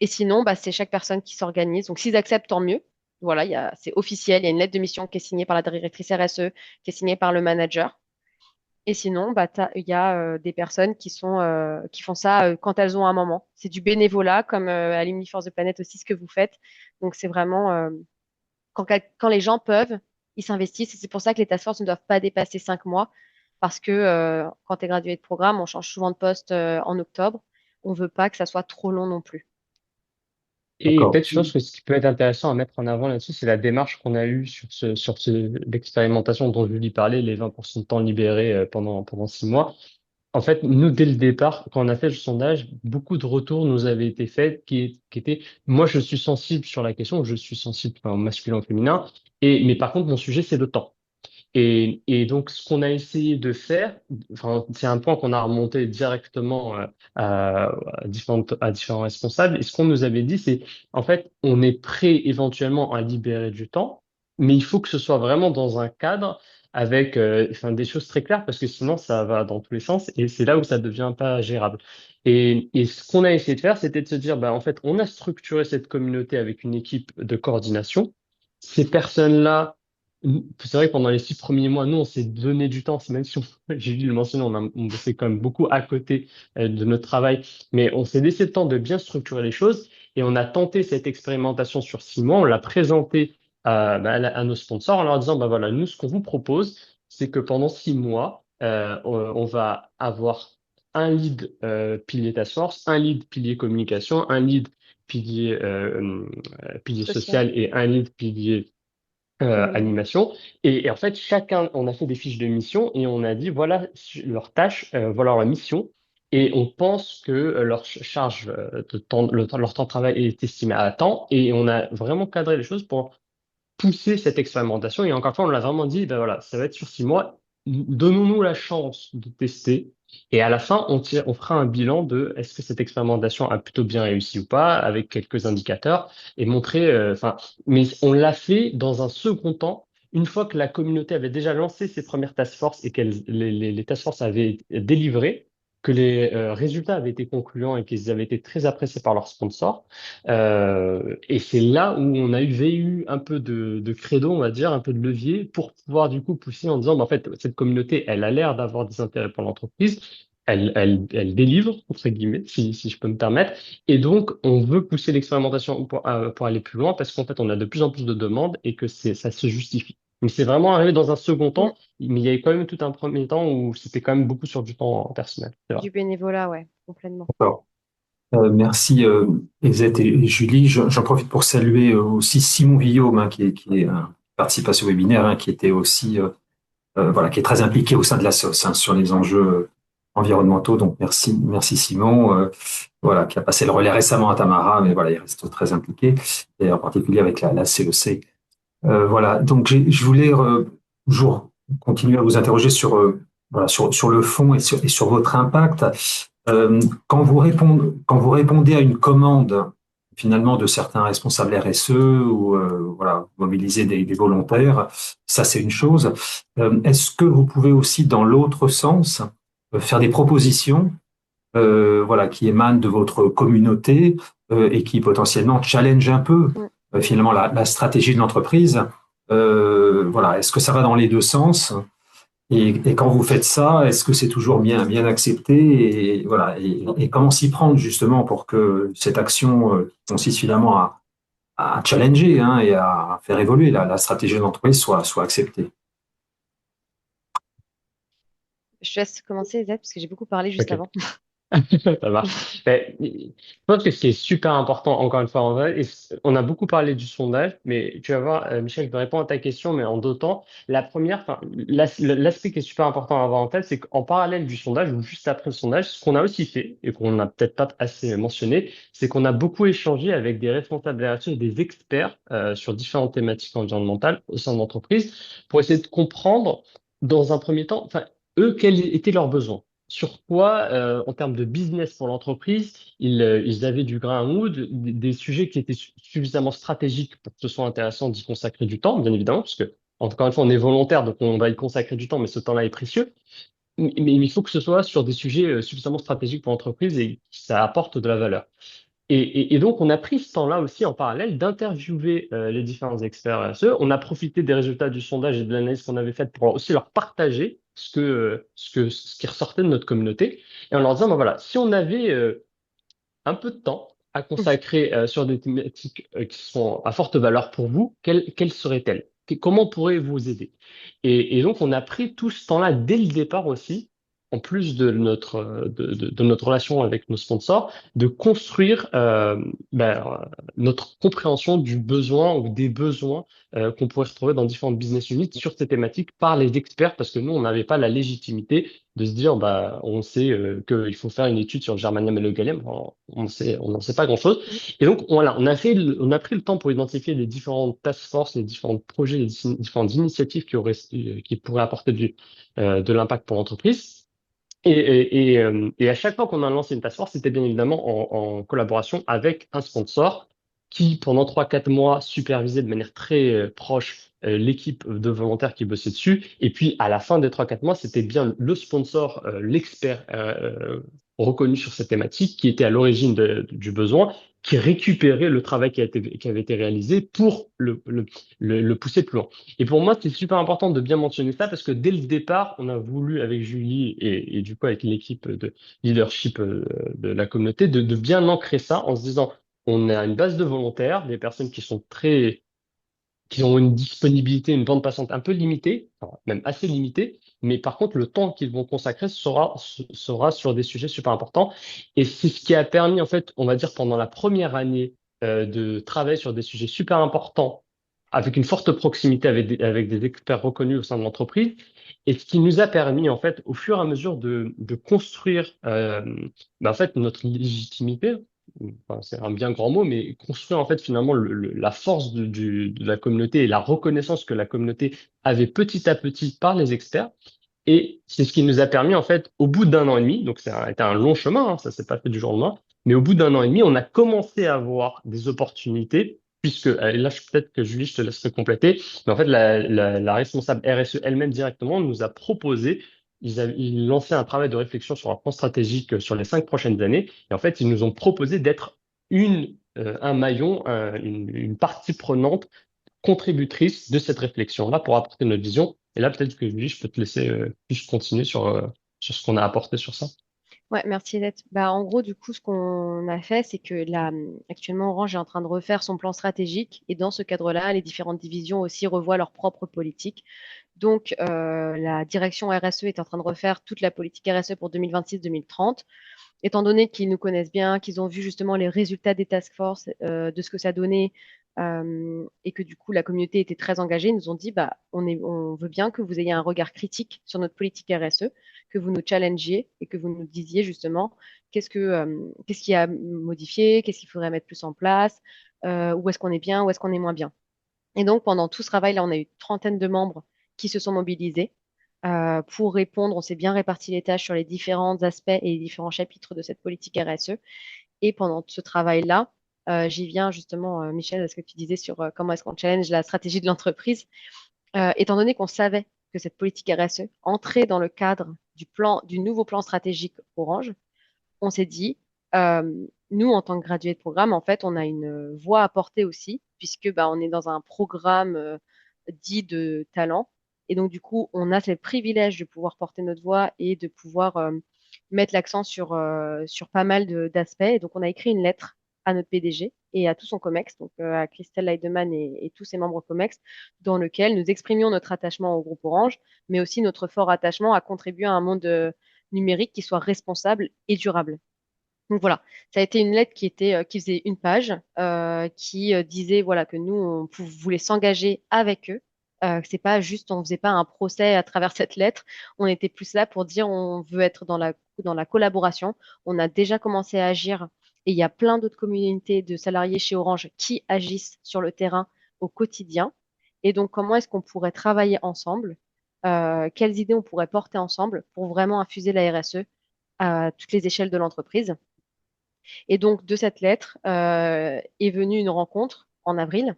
Et sinon, bah, c'est chaque personne qui s'organise. Donc s'ils acceptent, tant mieux. Voilà, c'est officiel. Il y a une lettre de mission qui est signée par la directrice RSE, qui est signée par le manager. Et sinon, bah, il y a des personnes qui font ça quand elles ont un moment. C'est du bénévolat, comme à l'Uniforce de Planète aussi, ce que vous faites. Donc, c'est vraiment quand les gens peuvent, ils s'investissent. Et c'est pour ça que les task force ne doivent pas dépasser 5 mois. Parce que quand tu es gradué de programme, on change souvent de poste en octobre. On veut pas que ça soit trop long non plus. Et D'accord. peut-être, je pense que ce qui peut être intéressant à mettre en avant là-dessus, c'est la démarche qu'on a eue l'expérimentation dont Julie parlait, les 20% de temps libérés pendant 6 mois. En fait, nous, dès le départ, quand on a fait le sondage, beaucoup de retours nous avaient été faits qui étaient, moi, je suis sensible sur la question, je suis sensible, enfin, masculin, féminin, mais par contre, mon sujet, c'est le temps. Et donc, ce qu'on a essayé de faire, enfin, c'est un point qu'on a remonté directement à différents responsables. Et ce qu'on nous avait dit, c'est, en fait, on est prêt éventuellement à libérer du temps, mais il faut que ce soit vraiment dans un cadre avec enfin, des choses très claires, parce que sinon, ça va dans tous les sens, et c'est là où ça devient pas gérable. Et ce qu'on a essayé de faire, c'était de se dire, bah, en fait, on a structuré cette communauté avec une équipe de coordination. Ces personnes-là, c'est vrai que pendant les 6 premiers mois, nous, on s'est donné du temps, c'est même si j'ai dû le mentionner, on bossait quand même beaucoup à côté de notre travail, mais on s'est laissé le temps de bien structurer les choses et on a tenté cette expérimentation sur 6 mois, on l'a présenté à nos sponsors en leur disant, bah voilà, nous, ce qu'on vous propose, c'est que pendant 6 mois, on va avoir un lead pilier task force, un lead pilier communication, un lead pilier, pilier Social, social et un lead pilier événementiel. animation. Et en fait, chacun, on a fait des fiches de mission et on a dit, voilà leur tâche, voilà leur mission. Et on pense que leur charge de temps, leur temps de travail est estimé à temps. Et on a vraiment cadré les choses pour pousser cette expérimentation. Et encore une fois, on l'a vraiment dit, ben voilà, ça va être sur 6 mois. Donnons-nous la chance de tester. Et à la fin, on fera un bilan de est-ce que cette expérimentation a plutôt bien réussi ou pas, avec quelques indicateurs, et montrer, enfin, mais on l'a fait dans un second temps, une fois que la communauté avait déjà lancé ses premières task force et que les task force avaient délivré, que les résultats avaient été concluants et qu'ils avaient été très appréciés par leurs sponsors. Et c'est là où on avait eu un peu de credo, on va dire, un peu de levier pour pouvoir du coup pousser en disant, bah, en fait, cette communauté, elle a l'air d'avoir des intérêts pour l'entreprise, elle délivre, entre guillemets, si je peux me permettre. Et donc, on veut pousser l'expérimentation pour aller plus loin parce qu'en fait, on a de plus en plus de demandes et que ça se justifie. Mais c'est vraiment arrivé dans un second Mm. temps, mais il y avait quand même tout un premier temps où c'était quand même beaucoup sur du temps personnel. C'est vrai. Du bénévolat, ouais, complètement. D'accord. Merci Exette et Julie. J'en profite pour saluer aussi Simon Guillaume, hein, participe à ce webinaire, hein, qui était aussi voilà, qui est très impliqué au sein de la SOS, hein, sur les enjeux environnementaux. Donc merci Simon, voilà, qui a passé le relais récemment à Tamara, mais voilà, il reste très impliqué, et en particulier avec la CEC. Voilà, donc je voulais toujours continuer à vous interroger sur, voilà, sur le fond et sur votre impact. Quand vous répondez à une commande finalement de certains responsables RSE ou voilà, mobiliser des volontaires, ça c'est une chose. Est-ce que vous pouvez aussi, dans l'autre sens, faire des propositions voilà, qui émanent de votre communauté et qui potentiellement challenge un peu Mm. finalement la stratégie de l'entreprise? Voilà, est-ce que ça va dans les deux sens? Et quand vous faites ça, est-ce que c'est toujours bien accepté? Et voilà, et comment s'y prendre justement pour que cette action consiste finalement à challenger, hein, et à faire évoluer la stratégie de l'entreprise soit acceptée. Je te laisse commencer, Zed, parce que j'ai beaucoup parlé juste Ok. avant. Ça marche. Mais, je pense que ce qui est super important, encore une fois, en vrai, on a beaucoup parlé du sondage, mais tu vas voir, Michel, je vais répondre à ta question, mais en 2 temps. La première, enfin, l'aspect qui est super important à avoir en tête, c'est qu'en parallèle du sondage, ou juste après le sondage, ce qu'on a aussi fait, et qu'on n'a peut-être pas assez mentionné, c'est qu'on a beaucoup échangé avec des responsables RSE et des experts sur différentes thématiques environnementales au sein de l'entreprise, pour essayer de comprendre, dans un premier temps, enfin, eux, quels étaient leurs besoins sur quoi, en termes de business pour l'entreprise, ils avaient du grain à moudre, des sujets qui étaient suffisamment stratégiques pour que ce soit intéressant d'y consacrer du temps, bien évidemment, parce que, encore une fois, on est volontaire, donc on va y consacrer du temps, mais ce temps-là est précieux. Mais il faut que ce soit sur des sujets suffisamment stratégiques pour l'entreprise et que ça apporte de la valeur. Et donc, on a pris ce temps-là aussi en parallèle d'interviewer les différents experts RSE. On a profité des résultats du sondage et de l'analyse qu'on avait faite pour aussi leur partager ce qui ressortait de notre communauté et en leur disant, ben voilà, si on avait un peu de temps à consacrer sur des thématiques qui sont à forte valeur pour vous, quelles seraient-elles? Comment pourrait vous aider? Et donc, on a pris tout ce temps-là dès le départ aussi, en plus de de notre relation avec nos sponsors, de construire notre compréhension du besoin ou des besoins qu'on pourrait retrouver dans différentes business units sur ces thématiques par les experts, parce que nous, on n'avait pas la légitimité de se dire, bah, on sait qu'il faut faire une étude sur le germanium et le gallium. On n'en sait pas grand-chose. Et donc, voilà, on a pris le temps pour identifier les différentes task force, les différents projets, les différentes initiatives qui pourraient apporter de l'impact pour l'entreprise. Et à chaque fois qu'on a lancé une task force, c'était bien évidemment en collaboration avec un sponsor qui, pendant 3 4 mois, supervisait de manière très proche l'équipe de volontaires qui bossait dessus. Et puis, à la fin des 3 4 mois, c'était bien le sponsor, l'expert reconnu sur cette thématique qui était à l'origine du besoin, qui récupérait le travail qui avait été réalisé pour le pousser plus loin. Et pour moi, c'est super important de bien mentionner ça parce que dès le départ, on a voulu avec Julie et du coup avec l'équipe de leadership de la communauté de bien ancrer ça en se disant on a une base de volontaires, des personnes qui ont une disponibilité, une bande passante un peu limitée, enfin, même assez limitée, mais par contre, le temps qu'ils vont consacrer sera sur des sujets super importants. Et c'est ce qui a permis, en fait, on va dire, pendant la première année de travailler sur des sujets super importants avec une forte proximité avec des experts reconnus au sein de l'entreprise, et ce qui nous a permis, en fait, au fur et à mesure de construire en fait, notre légitimité. Enfin, c'est un bien grand mot, mais construire en fait finalement la force de la communauté et la reconnaissance que la communauté avait petit à petit par les experts. Et c'est ce qui nous a permis, en fait, au bout d'un an et demi, donc ça a été un long chemin, hein, ça s'est pas fait du jour au lendemain, mais au bout d'un an et demi, on a commencé à avoir des opportunités, puisque, là, peut-être que Julie, je te laisserai compléter, mais en fait, la responsable RSE elle-même directement nous a proposé, ils lançaient un travail de réflexion sur un plan stratégique sur les 5 prochaines années, et en fait, ils nous ont proposé d'être un maillon, une partie prenante contributrice de cette réflexion-là pour apporter notre vision. Et là, peut-être que Julie, je peux te laisser plus continuer sur ce qu'on a apporté sur ça. Ouais, merci Edith. Bah, en gros, du coup, ce qu'on a fait, c'est que là, actuellement, Orange est en train de refaire son plan stratégique et dans ce cadre-là, les différentes divisions aussi revoient leur propre politique. Donc, la direction RSE est en train de refaire toute la politique RSE pour 2026-2030. Étant donné qu'ils nous connaissent bien, qu'ils ont vu justement les résultats des task force, de ce que ça donnait, et que du coup la communauté était très engagée, ils nous ont dit bah on veut bien que vous ayez un regard critique sur notre politique RSE, que vous nous challengiez et que vous nous disiez justement qu'est-ce qui a modifié, qu'est-ce qu'il faudrait mettre plus en place, où est-ce qu'on est bien, où est-ce qu'on est moins bien. Et donc, pendant tout ce travail-là, on a eu une trentaine de membres qui se sont mobilisés pour répondre. On s'est bien réparti les tâches sur les différents aspects et les différents chapitres de cette politique RSE. Et pendant ce travail-là, j'y viens justement, Michel, à ce que tu disais sur comment est-ce qu'on challenge la stratégie de l'entreprise. Étant donné qu'on savait que cette politique RSE entrait dans le cadre du nouveau plan stratégique Orange, on s'est dit, nous, en tant que gradués de programme, en fait, on a une voix à porter aussi, puisque bah, on est dans un programme dit de talent. Et donc, du coup, on a ce privilège de pouvoir porter notre voix et de pouvoir mettre l'accent sur pas mal d'aspects. Et donc, on a écrit une lettre à notre PDG et à tout son COMEX, donc à Christelle Leidemann et tous ses membres COMEX, dans lequel nous exprimions notre attachement au groupe Orange, mais aussi notre fort attachement à contribuer à un monde numérique qui soit responsable et durable. Donc voilà, ça a été une lettre qui faisait une page, qui disait voilà que nous voulait s'engager avec eux. Que c'est pas juste, on faisait pas un procès à travers cette lettre. On était plus là pour dire on veut être dans la collaboration. On a déjà commencé à agir et il y a plein d'autres communautés de salariés chez Orange qui agissent sur le terrain au quotidien. Et donc comment est-ce qu'on pourrait travailler ensemble? Quelles idées on pourrait porter ensemble pour vraiment infuser la RSE à toutes les échelles de l'entreprise? Et donc, de cette lettre est venue une rencontre en avril.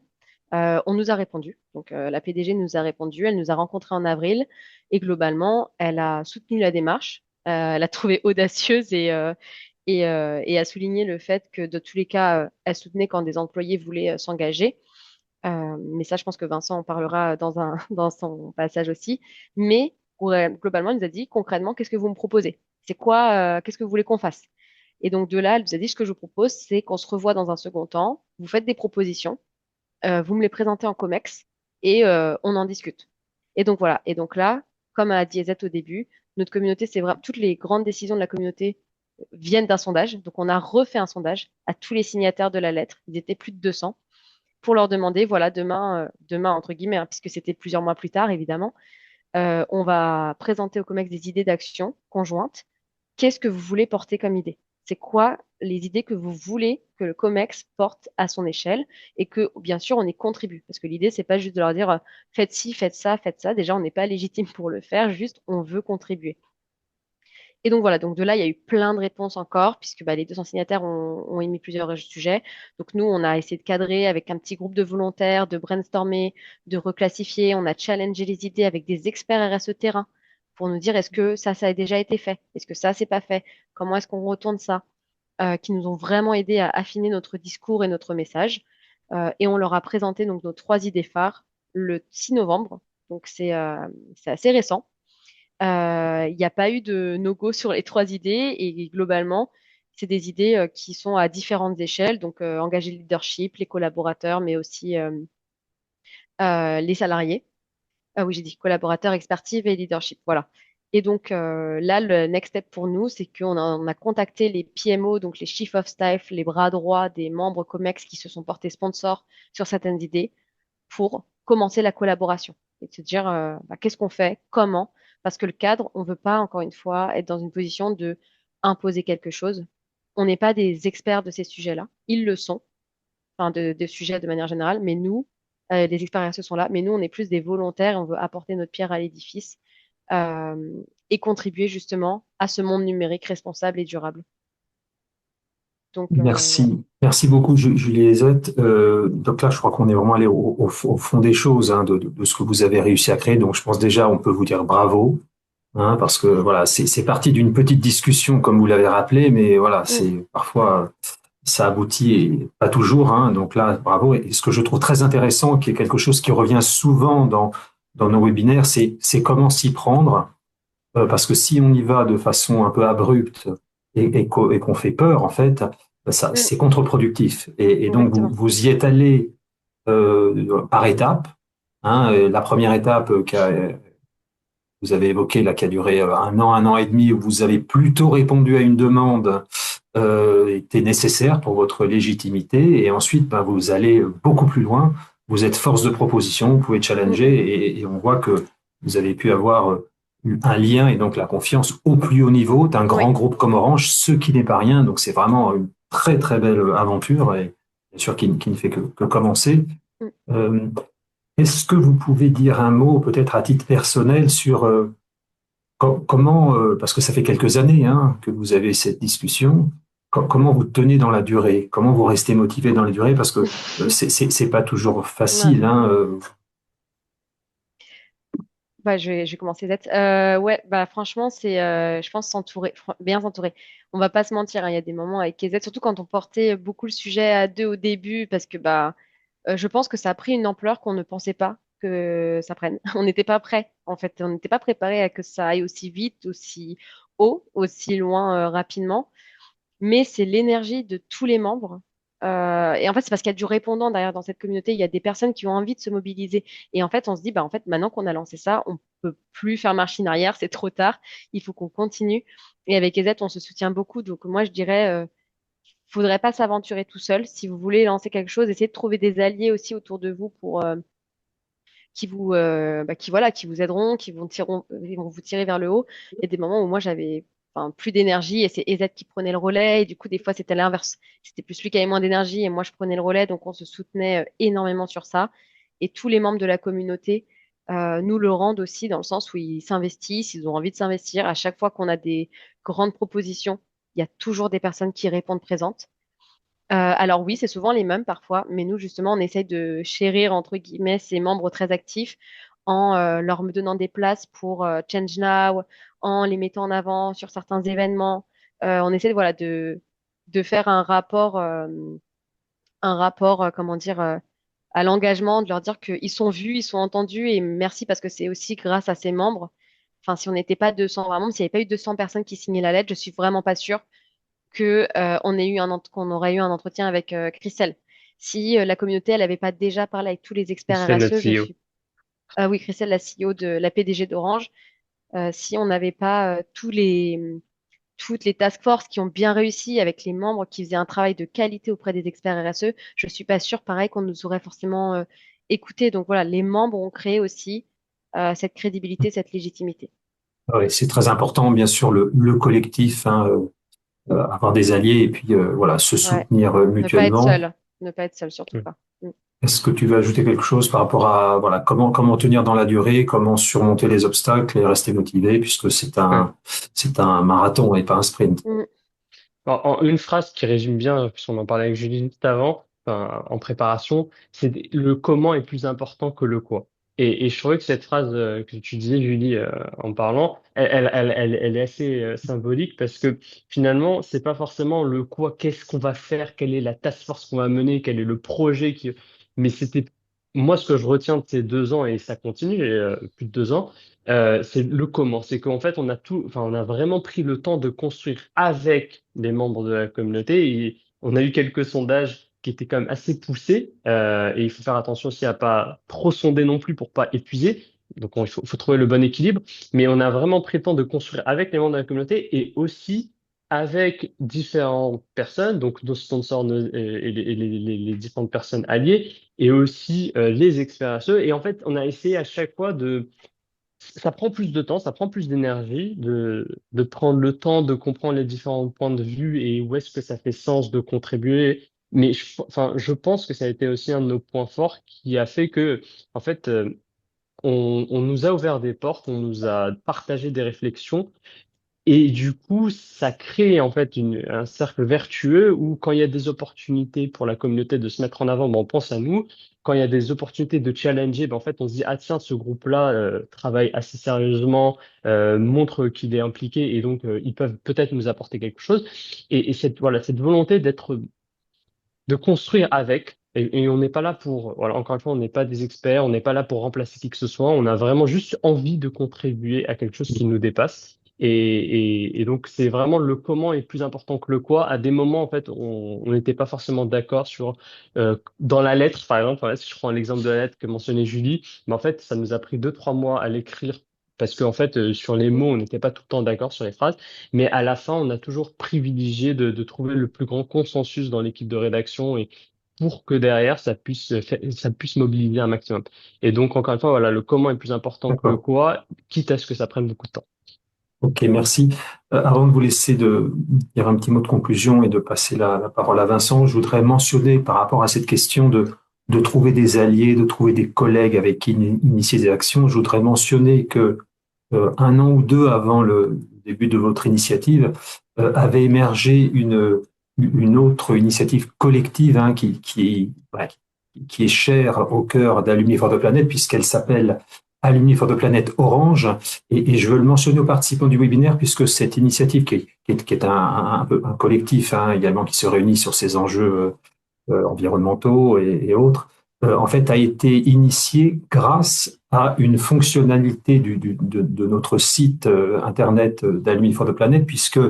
On nous a répondu. Donc, la PDG nous a répondu. Elle nous a rencontrés en avril. Et globalement, elle a soutenu la démarche. Elle a trouvé audacieuse et a souligné le fait que, de tous les cas, elle soutenait quand des employés voulaient s'engager. Mais ça, je pense que Vincent en parlera dans son passage aussi. Mais globalement, elle nous a dit concrètement, qu'est-ce que vous me proposez? C'est quoi, qu'est-ce que vous voulez qu'on fasse? Et donc de là, elle nous a dit, ce que je vous propose, c'est qu'on se revoie dans un second temps, vous faites des propositions, vous me les présentez en COMEX et on en discute. Et donc voilà. Et donc là, comme a dit Ezette au début, notre communauté, c'est vraiment toutes les grandes décisions de la communauté viennent d'un sondage. Donc on a refait un sondage à tous les signataires de la lettre. Ils étaient plus de 200 pour leur demander, voilà, demain entre guillemets, hein, puisque c'était plusieurs mois plus tard, évidemment, on va présenter au COMEX des idées d'action conjointes. Qu'est-ce que vous voulez porter comme idée? C'est quoi les idées que vous voulez que le COMEX porte à son échelle et que, bien sûr, on y contribue. Parce que l'idée, c'est pas juste de leur dire faites ci, faites ça, faites ça. Déjà, on n'est pas légitime pour le faire, juste on veut contribuer. Et donc voilà, donc de là, il y a eu plein de réponses encore, puisque bah, les 200 signataires ont émis plusieurs sujets. Donc nous, on a essayé de cadrer avec un petit groupe de volontaires, de brainstormer, de reclassifier. On a challengé les idées avec des experts RSE terrain pour nous dire est-ce que ça a déjà été fait? Est-ce que ça, c'est pas fait? Comment est-ce qu'on retourne ça? Qui nous ont vraiment aidé à affiner notre discours et notre message. Et on leur a présenté donc nos 3 idées phares le 6 novembre. Donc c'est assez récent. Il n'y a pas eu de no-go sur les 3 idées et globalement, c'est des idées qui sont à différentes échelles, donc engager le leadership, les collaborateurs, mais aussi les salariés. Ah oui, j'ai dit collaborateurs, expertise et leadership. Voilà. Et donc là, le next step pour nous, c'est on a contacté les PMO, donc les Chief of Staff, les bras droits des membres COMEX qui se sont portés sponsors sur certaines idées pour commencer la collaboration et de se dire qu'est-ce qu'on fait, comment, parce que le cadre, on ne veut pas, encore une fois, être dans une position de imposer quelque chose. On n'est pas des experts de ces sujets-là. Ils le sont, enfin de sujets de manière générale, mais nous, les experts RSE sont là, mais nous, on est plus des volontaires et on veut apporter notre pierre à l'édifice euh, et contribuer justement à ce monde numérique responsable et durable. Donc, voilà. Merci beaucoup, Julie Ezette. Donc là, je crois qu'on est vraiment allé au fond des choses, hein, de ce que vous avez réussi à créer. Donc, je pense déjà, on peut vous dire bravo, hein, parce que voilà, c'est parti d'une petite discussion, comme vous l'avez rappelé, mais voilà, Mm. c'est parfois ça aboutit et pas toujours, hein. Donc là, bravo. Et ce que je trouve très intéressant, qui est quelque chose qui revient souvent dans nos webinaires, c'est comment s'y prendre. Parce que si on y va de façon un peu abrupte et qu'on fait peur, en fait, ça, Mm. c'est contre-productif. Et donc, Exactement. vous y êtes allé par étapes, hein. La première étape vous avez évoqué là, qui a duré un an et demi, où vous avez plutôt répondu à une demande était nécessaire pour votre légitimité. Et ensuite, ben, vous allez beaucoup plus loin. Vous êtes force de proposition, vous pouvez Mm. challenger et on voit que vous avez pu avoir un lien et donc la confiance au plus haut niveau d'un Oui. grand groupe comme Orange, ce qui n'est pas rien. Donc c'est vraiment une très très belle aventure et bien sûr qui ne fait que commencer. Mm. Euh, Est-ce que vous pouvez dire un mot, peut-être à titre personnel, sur comment, parce que ça fait quelques années hein, que vous avez cette discussion, comment vous tenez dans la durée? Comment vous restez motivé dans la durée? Parce que c'est pas toujours Ouais. facile, hein. Bah, je vais commencer Z. Ouais, bah franchement, c'est, je pense, bien s'entourer. On va pas se mentir, hein, il y a des moments avec KZ, surtout quand on portait beaucoup le sujet à deux au début, parce que bah, je pense que ça a pris une ampleur qu'on ne pensait pas que ça prenne. On n'était pas prêt, en fait, on n'était pas préparé à que ça aille aussi vite, aussi haut, aussi loin, rapidement. Mais c'est l'énergie de tous les membres. Et en fait, c'est parce qu'il y a du répondant derrière dans cette communauté. Il y a des personnes qui ont envie de se mobiliser. Et en fait, on se dit, bah, en fait, maintenant qu'on a lancé ça, on peut plus faire machine arrière, c'est trop tard. Il faut qu'on continue. Et avec EZ, on se soutient beaucoup. Donc, moi, je dirais, faudrait pas s'aventurer tout seul. Si vous voulez lancer quelque chose, essayez de trouver des alliés aussi autour de vous pour, qui vous aideront, qui vont vous tirer vers le haut. Il y a des moments où moi j'avais plus d'énergie et c'est EZ qui prenait le relais et du coup des fois c'était l'inverse. C'était plus lui qui avait moins d'énergie et moi je prenais le relais donc on se soutenait énormément sur ça et tous les membres de la communauté nous le rendent aussi dans le sens où ils s'investissent, ils ont envie de s'investir. À chaque fois qu'on a des grandes propositions, il y a toujours des personnes qui répondent présentes. Alors oui, c'est souvent les mêmes parfois, mais nous justement, on essaye de chérir entre guillemets ces membres très actifs en leur donnant des places pour Change Now, en les mettant en avant sur certains événements. On essaie voilà de faire un rapport comment dire à l'engagement, de leur dire qu'ils sont vus, ils sont entendus et merci parce que c'est aussi grâce à ces membres. Enfin, si on n'était pas 200 vraiment, s'il n'y avait pas eu 200 personnes qui signaient la lettre, je suis vraiment pas sûre que qu'on aurait eu un entretien avec Christelle. Si la communauté, elle n'avait pas déjà parlé avec tous les experts C'est notre RSE, CEO. oui, Christelle, la CEO de la PDG d'Orange, si on n'avait pas toutes les task force qui ont bien réussi avec les membres qui faisaient un travail de qualité auprès des experts RSE, je suis pas sûre, pareil, qu'on nous aurait forcément écouté. Donc voilà, les membres ont créé aussi cette crédibilité, cette légitimité. Ouais, c'est très important, bien sûr, le collectif, hein, avoir des alliés et puis voilà, se Ouais. soutenir Ne pas être mutuellement. seul, ne pas être seul, surtout pas. Mm. Est-ce que tu veux ajouter quelque chose par rapport à voilà comment tenir dans la durée, comment surmonter les obstacles et rester motivé puisque Ouais. c'est un marathon et pas un sprint. Mm. En une phrase qui résume bien, puisqu'on en parlait avec Julie juste avant, enfin, en préparation, c'est le comment est plus important que le quoi. Et je trouvais que cette phrase que tu disais, Julie, en parlant, elle est assez symbolique parce que finalement, c'est pas forcément le quoi, qu'est-ce qu'on va faire, quelle est la task force qu'on va mener, quel est le projet qui... Mais c'était moi ce que je retiens de ces 2 ans et ça continue, plus de 2 ans, c'est le comment. C'est qu'en fait, on a vraiment pris le temps de construire avec les membres de la communauté et on a eu quelques sondages qui étaient quand même assez poussés et il faut faire attention aussi à pas trop sonder non plus pour pas épuiser. Donc, faut trouver le bon équilibre, mais on a vraiment pris le temps de construire avec les membres de la communauté et aussi avec différentes personnes, donc nos sponsors les différentes personnes alliées, et aussi les experts HE. Et en fait, on a essayé à chaque fois de ça prend plus de temps, ça prend plus d'énergie de prendre le temps de comprendre les différents points de vue et où est-ce que ça fait sens de contribuer. Mais enfin, je pense que ça a été aussi un de nos points forts qui a fait que, en fait, on nous a ouvert des portes, on nous a partagé des réflexions et du coup, ça crée en fait un cercle vertueux où quand il y a des opportunités pour la communauté de se mettre en avant, ben, on pense à nous. Quand il y a des opportunités de challenger, ben, en fait, on se dit, ah tiens, ce groupe-là travaille assez sérieusement, montre qu'il est impliqué et donc ils peuvent peut-être nous apporter quelque chose. Et cette volonté de construire avec. Et on n'est pas là pour, voilà, encore une fois, on n'est pas des experts, on n'est pas là pour remplacer qui que ce soit. On a vraiment juste envie de contribuer à quelque chose qui nous dépasse. Et donc, c'est vraiment le comment est plus important que le quoi. À des moments, en fait, on n'était pas forcément d'accord sur, dans la lettre, par exemple, voilà, si je prends l'exemple de la lettre que mentionnait Julie, mais en fait, ça nous a pris 2, 3 mois à l'écrire parce qu'en fait, sur les mots, on n'était pas tout le temps d'accord sur les phrases. Mais à la fin, on a toujours privilégié de trouver le plus grand consensus dans l'équipe de rédaction et pour que derrière, ça puisse mobiliser un maximum. Et donc, encore une fois, voilà, le comment est plus important que le D'accord. quoi, quitte à ce que ça prenne beaucoup de temps. Ok, merci. Avant de vous laisser de dire un petit mot de conclusion et de passer la parole à Vincent, je voudrais mentionner par rapport à cette question de trouver des alliés, de trouver des collègues avec qui initier des actions, je voudrais mentionner que 1 an ou 2 avant le début de votre initiative, avait émergé une autre initiative collective hein, ouais, qui est chère au cœur d'Alumni for the Planet, puisqu'elle s'appelle Alumni for the Planet Orange. Et je veux le mentionner aux participants du webinaire, puisque cette initiative, qui est un collectif hein, également qui se réunit sur ces enjeux environnementaux et autres, en fait, a été initié grâce à une fonctionnalité de notre site internet d'Alumni for the Planet, puisque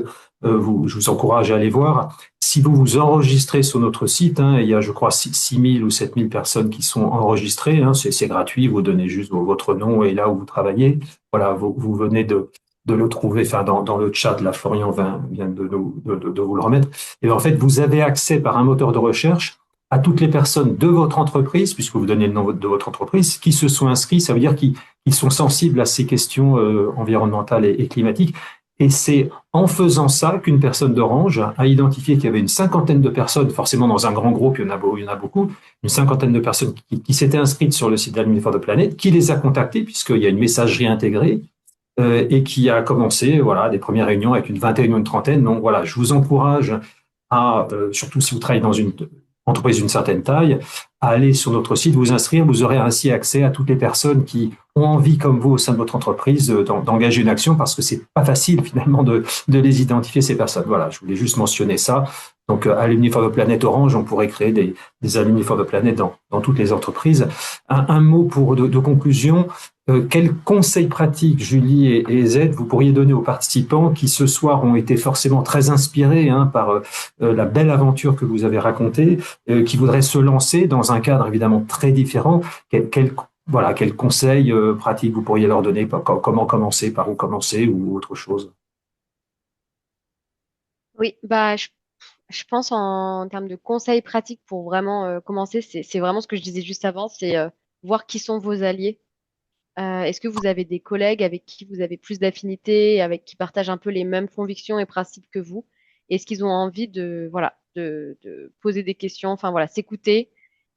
je vous encourage à aller voir. Si vous vous enregistrez sur notre site, hein, il y a, je crois, 6 000 ou 7 000 personnes qui sont enregistrées. Hein, c'est gratuit, vous donnez juste votre nom et là où vous travaillez. Voilà, vous venez de le trouver, enfin dans le chat, là, Florian vient de vous le remettre. Et en fait, vous avez accès par un moteur de recherche à toutes les personnes de votre entreprise, puisque vous donnez le nom de votre entreprise, qui se sont inscrits. Ça veut dire qu'ils sont sensibles à ces questions environnementales et climatiques. Et c'est en faisant ça qu'une personne d'Orange a identifié qu'il y avait une cinquantaine de personnes, forcément dans un grand groupe, il y en a beaucoup, une cinquantaine de personnes qui s'étaient inscrites sur le site d'Alumni for the Planet, qui les a contactées, puisqu'il y a une messagerie intégrée, et qui a commencé voilà, des premières réunions avec une vingtaine ou une trentaine. Donc voilà, je vous encourage à, surtout si vous travaillez dans une entreprise d'une certaine taille, à aller sur notre site, vous inscrire. Vous aurez ainsi accès à toutes les personnes qui ont envie, comme vous, au sein de votre entreprise, d'engager une action, parce que c'est pas facile finalement de les identifier, ces personnes. Voilà, je voulais juste mentionner ça. Donc, Alumni for the Planet Orange, on pourrait créer des Alumni for the Planet dans toutes les entreprises. Un mot de conclusion. Quels conseils pratiques, Julie et Z, vous pourriez donner aux participants qui ce soir ont été forcément très inspirés hein, par la belle aventure que vous avez racontée, qui voudraient se lancer dans un cadre évidemment très différent? Voilà, quels conseils pratiques vous pourriez leur donner? Comment commencer, par où commencer ou autre chose? Oui, bah, je pense en termes de conseils pratiques pour vraiment commencer, c'est vraiment ce que je disais juste avant, c'est voir qui sont vos alliés. Est-ce que vous avez des collègues avec qui vous avez plus d'affinités, avec qui partagent un peu les mêmes convictions et principes que vous? Est-ce qu'ils ont envie de, voilà, de poser des questions, enfin voilà, s'écouter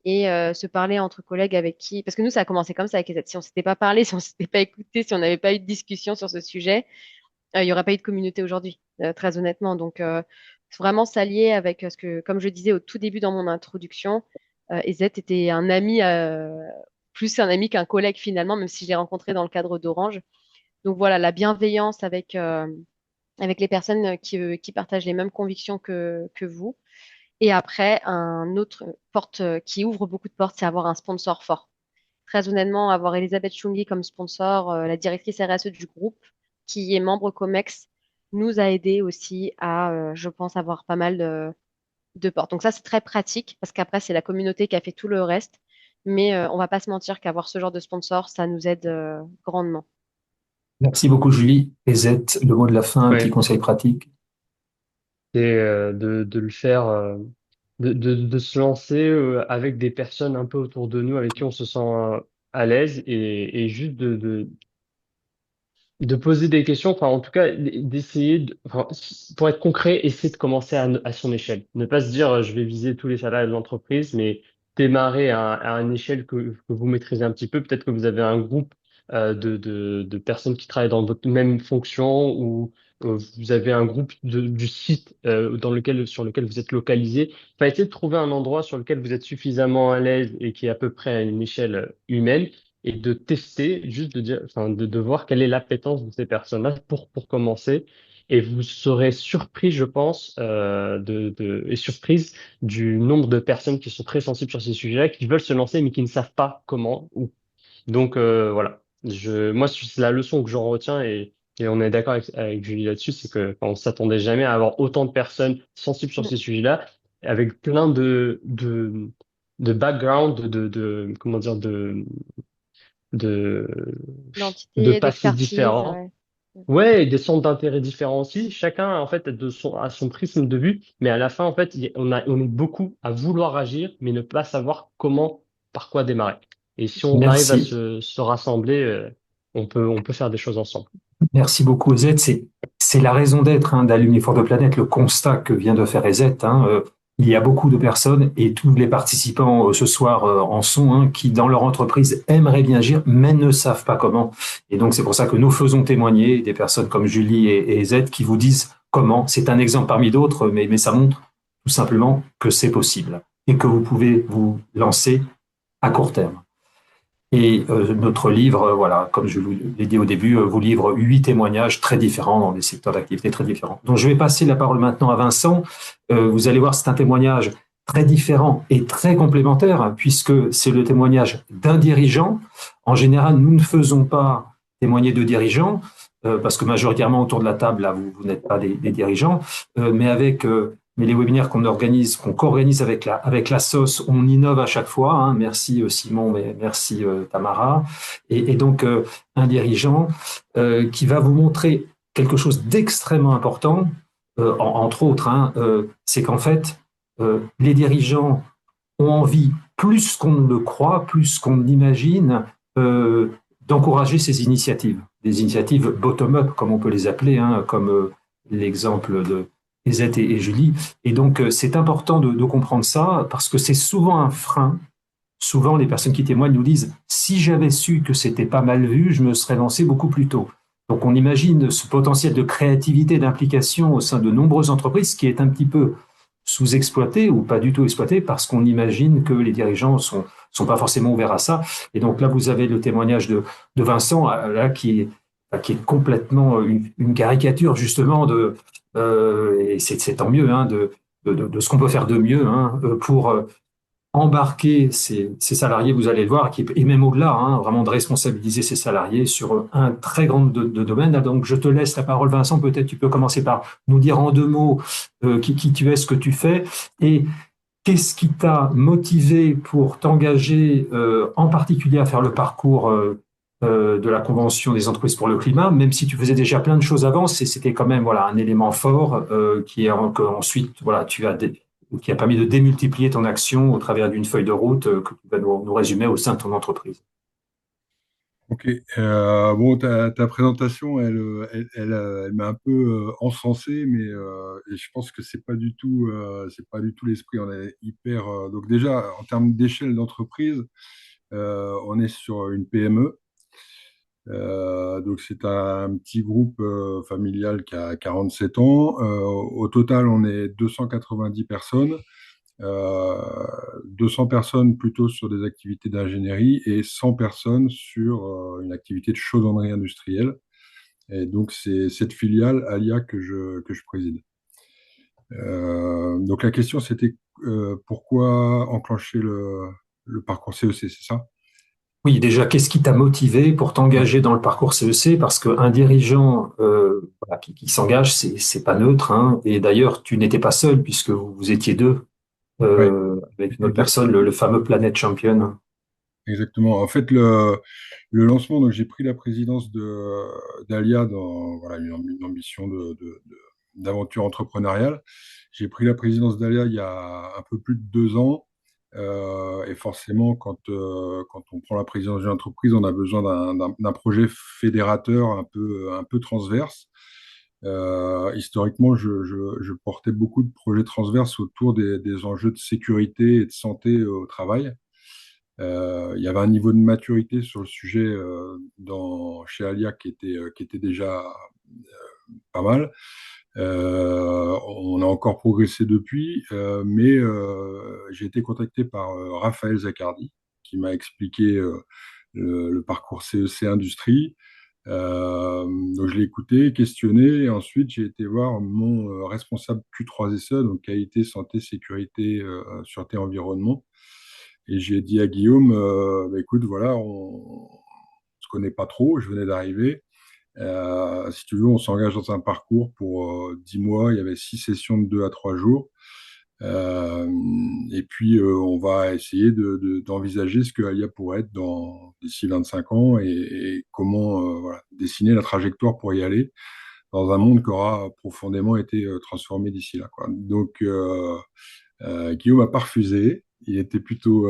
et se parler entre collègues avec qui? Parce que nous, ça a commencé comme ça avec les aides. Si on s'était pas parlé, si on s'était pas écouté, si on n'avait pas eu de discussion sur ce sujet, il y aurait pas eu de communauté aujourd'hui, très honnêtement. Donc, vraiment s'allier avec ce que, comme je disais au tout début dans mon introduction, EZ était un ami, plus un ami qu'un collègue finalement, même si je l'ai rencontré dans le cadre d'Orange. Donc voilà, la bienveillance avec les personnes qui partagent les mêmes convictions que vous. Et après, un autre porte qui ouvre beaucoup de portes, c'est avoir un sponsor fort. Très honnêtement, avoir Elisabeth Chungui comme sponsor, la directrice RSE du groupe, qui est membre COMEX, nous a aidé aussi à, je pense, avoir pas mal de portes. Donc ça, c'est très pratique parce qu'après, c'est la communauté qui a fait tout le reste. Mais on va pas se mentir qu'avoir ce genre de sponsor, ça nous aide grandement. Merci beaucoup, Julie. Et Z, le mot de la fin, un petit Ouais. conseil pratique. Et de le faire, de se lancer avec des personnes un peu autour de nous avec qui on se sent à l'aise et juste de poser des questions, enfin en tout cas d'essayer, enfin, pour être concret, essayer de commencer à son échelle. Ne pas se dire je vais viser tous les salariés de l'entreprise, mais démarrer à une échelle que vous maîtrisez un petit peu. Peut-être que vous avez un groupe de personnes qui travaillent dans votre même fonction ou vous avez un groupe du site sur lequel vous êtes localisé. Enfin, essayez de trouver un endroit sur lequel vous êtes suffisamment à l'aise et qui est à peu près à une échelle humaine et de tester, juste de dire, enfin, de voir quelle est l'appétence de ces personnes-là pour commencer. Et vous serez surpris, je pense, et surprise du nombre de personnes qui sont très sensibles sur ces sujets-là, qui veulent se lancer, mais qui ne savent pas comment. Donc, voilà. Moi, c'est la leçon que j'en retiens et on est d'accord avec Julie là-dessus, c'est que enfin, on s'attendait jamais à avoir autant de personnes sensibles sur Mm. ces sujets-là, avec plein de background, comment dire, de, de D'entité, passés d'expertise, différents. ouais. Ouais, et des centres d'intérêt différents aussi. Chacun, en fait, a son prisme de vue, mais à la fin, en fait, on est beaucoup à vouloir agir, mais ne pas savoir comment, par quoi démarrer. Et si on arrive à Merci. se rassembler, on peut faire des choses ensemble. Merci beaucoup, EZ. C'est la raison d'être d'Alumni for the Planet, le constat que vient de faire EZ. Il y a beaucoup de personnes, et tous les participants ce soir en sont, qui dans leur entreprise aimeraient bien agir, mais ne savent pas comment. Et donc c'est pour ça que nous faisons témoigner des personnes comme Julie et EZ qui vous disent comment. C'est un exemple parmi d'autres, mais ça montre tout simplement que c'est possible et que vous pouvez vous lancer à court terme. Et notre livre, voilà, comme je vous l'ai dit au début, vous livre 8 témoignages très différents dans des secteurs d'activité très différents. Donc je vais passer la parole maintenant à Vincent. Vous allez voir, c'est un témoignage très différent et très complémentaire, puisque c'est le témoignage d'un dirigeant. En général, nous ne faisons pas témoigner de dirigeants, parce que majoritairement autour de la table, là, vous n'êtes pas des dirigeants, mais les webinaires qu'on organise, qu'on co-organise avec la SOS, on innove à chaque fois. Merci Simon, mais merci Tamara. Et donc, un dirigeant qui va vous montrer quelque chose d'extrêmement important, entre autres, c'est qu'en fait, les dirigeants ont envie, plus qu'on ne le croit, plus qu'on l'imagine, d'encourager ces initiatives. Des initiatives bottom-up, comme on peut les appeler, comme l'exemple de Lisette et Julie. Et donc, c'est important de comprendre ça, parce que c'est souvent un frein. Souvent, les personnes qui témoignent nous disent, si j'avais su que c'était pas mal vu, je me serais lancé beaucoup plus tôt. Donc, on imagine ce potentiel de créativité, d'implication au sein de nombreuses entreprises qui est un petit peu sous-exploité ou pas du tout exploité parce qu'on imagine que les dirigeants sont pas forcément ouverts à ça. Et donc là, vous avez le témoignage de Vincent, là, qui est complètement une caricature justement et c'est tant mieux, de ce qu'on peut faire de mieux pour embarquer ces salariés, vous allez le voir, et même au-delà, vraiment de responsabiliser ces salariés sur un très grand de domaines. Donc, je te laisse la parole, Vincent. Peut-être tu peux commencer par nous dire en 2 mots qui tu es, ce que tu fais, et qu'est-ce qui t'a motivé pour t'engager en particulier à faire le parcours de la Convention des entreprises pour le climat, même si tu faisais déjà plein de choses avant, c'était quand même voilà un élément fort qu'ensuite voilà qui a permis de démultiplier ton action au travers d'une feuille de route que tu vas nous résumer au sein de ton entreprise. Ok. Bon, ta présentation, elle m'a un peu encensé, mais et je pense que c'est pas du tout l'esprit. On est hyper. Donc déjà, en termes d'échelle d'entreprise, on est sur une PME. Donc c'est un petit groupe familial qui a 47 ans. Au total, on est 290 personnes. 200 personnes plutôt sur des activités d'ingénierie et 100 personnes sur une activité de chaudronnerie industrielle. Et donc, c'est cette filiale, Alia, que je préside. Donc, la question, c'était pourquoi enclencher le parcours CEC, c'est ça? Oui, déjà, qu'est-ce qui t'a motivé pour Ouais, t'engager dans le parcours CEC? Parce qu'un dirigeant voilà, qui s'engage, c'est pas neutre. Et d'ailleurs, tu n'étais pas seul puisque vous étiez deux ouais, avec une autre exact. personne, le fameux Planet Champion. exactement. En fait, le lancement, donc j'ai pris la présidence d'Alia dans voilà, une ambition d'aventure entrepreneuriale. J'ai pris la présidence d'Alia il y a un peu plus de 2 ans. Et forcément, quand on prend la présidence d'une entreprise, on a besoin d'un projet fédérateur un peu transverse. Historiquement, je portais beaucoup de projets transverses autour des enjeux de sécurité et de santé au travail. Il y avait un niveau de maturité sur le sujet chez Alia qui était déjà pas mal. On a encore progressé depuis, mais j'ai été contacté par Raphaël Zaccardi, qui m'a expliqué le parcours CEC Industrie. Donc je l'ai écouté, questionné, et ensuite j'ai été voir mon responsable Q3SE, donc qualité, santé, sécurité, sûreté, environnement. Et j'ai dit à Guillaume, bah, écoute, voilà, on se connaît pas trop, je venais d'arriver. Si tu veux, on s'engage dans un parcours pour 10 mois. Il y avait 6 sessions de 2 à 3 jours. Euh, et puis, on va essayer d'envisager ce que Alia pourrait être d'ici 25 ans et comment voilà, dessiner la trajectoire pour y aller dans un monde qui aura profondément été transformé d'ici là, quoi. Donc, Guillaume n'a pas refusé. Il était plutôt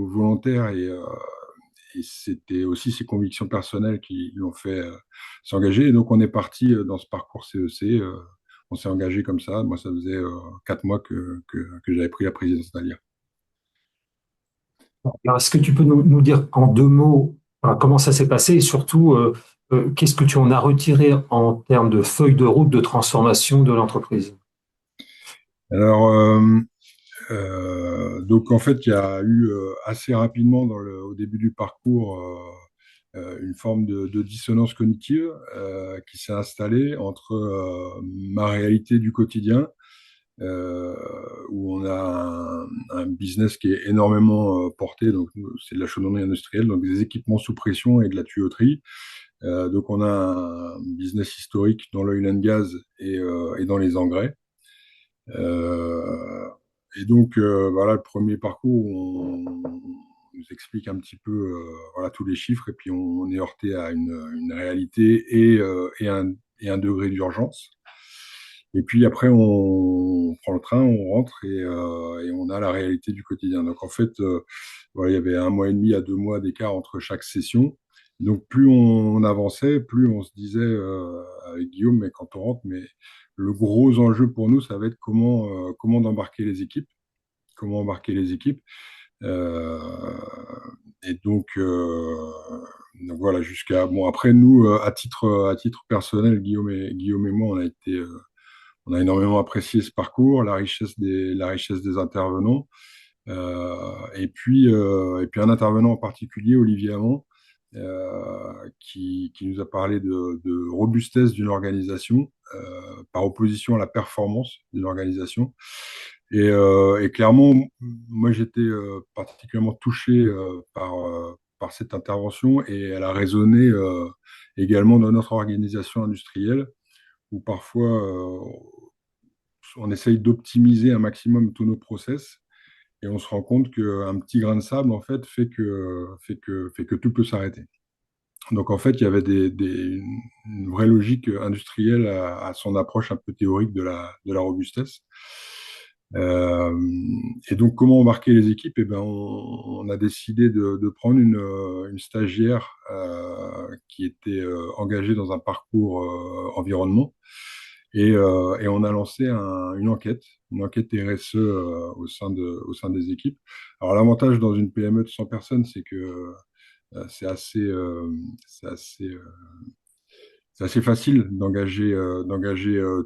volontaire et c'était aussi ses convictions personnelles qui l'ont fait s'engager. Et donc, on est parti dans ce parcours CEC. On s'est engagé comme ça. Moi, ça faisait 4 mois que j'avais pris la présidence d'Alia. Alors, est-ce que tu peux nous dire en 2 mots comment ça s'est passé et surtout qu'est-ce que tu en as retiré en termes de feuille de route de transformation de l'entreprise? Alors, donc en fait, il y a eu assez rapidement au début du parcours une forme de dissonance cognitive qui s'est installée entre ma réalité du quotidien, euh, où on a un business qui est énormément porté, donc c'est de la chaudronnerie industrielle, donc des équipements sous pression et de la tuyauterie. Donc on a un business historique dans l'oil and gas et dans les engrais. Euh, et donc, voilà, le premier parcours, on nous explique un petit peu voilà, tous les chiffres, et puis on est heurté à une réalité et un degré d'urgence. Et puis après, on prend le train, on rentre et on a la réalité du quotidien. Donc en fait, voilà, il y avait 1 mois et demi à 2 mois d'écart entre chaque session. Donc plus on avançait, plus on se disait avec Guillaume, mais quand on rentre, mais le gros enjeu pour nous, ça va être comment embarquer les équipes, comment embarquer les équipes. Euh, et donc voilà, jusqu'à bon après nous à titre personnel, Guillaume et moi, on a énormément apprécié ce parcours, la richesse des intervenants, et puis un intervenant en particulier, Olivier Hamon, qui nous a parlé de robustesse d'une organisation par opposition à la performance d'une organisation. Et clairement, moi j'étais particulièrement touché par cette intervention et elle a résonné également dans notre organisation industrielle où parfois on essaye d'optimiser un maximum tous nos process et on se rend compte qu'un petit grain de sable en fait fait que tout peut s'arrêter. Donc en fait, il y avait une vraie logique industrielle à son approche un peu théorique de la robustesse. Euh, et donc, comment embarquer les équipes? Eh ben, on a décidé de prendre une stagiaire qui était engagée dans un parcours environnement et on a lancé une enquête RSE au sein des équipes. Alors, l'avantage dans une PME de 100 personnes, c'est que c'est assez, c'est assez, c'est assez facile d'engager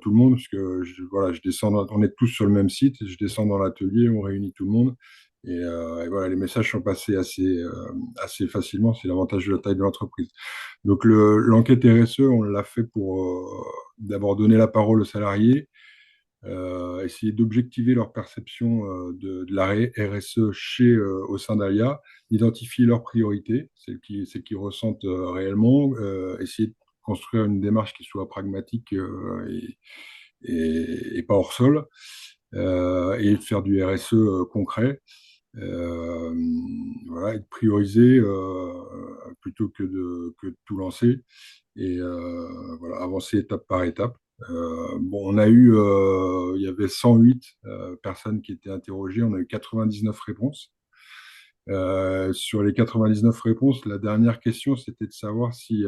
tout le monde, parce que voilà, on est tous sur le même site, je descends dans l'atelier, on réunit tout le monde, et voilà, les messages sont passés assez facilement, c'est l'avantage de la taille de l'entreprise. Donc l'enquête RSE, on l'a fait pour d'abord donner la parole aux salariés, essayer d'objectiver leur perception de la RSE au sein d'Alia, identifier leurs priorités, celles qu'ils ressentent réellement, essayer de construire une démarche qui soit pragmatique et pas hors sol, et faire du RSE concret. Euh, voilà, et de prioriser plutôt que de tout lancer et voilà, avancer étape par étape. Bon, il y avait 108 personnes qui étaient interrogées, on a eu 99 réponses. Sur les 99 réponses, la dernière question, c'était de savoir s'ils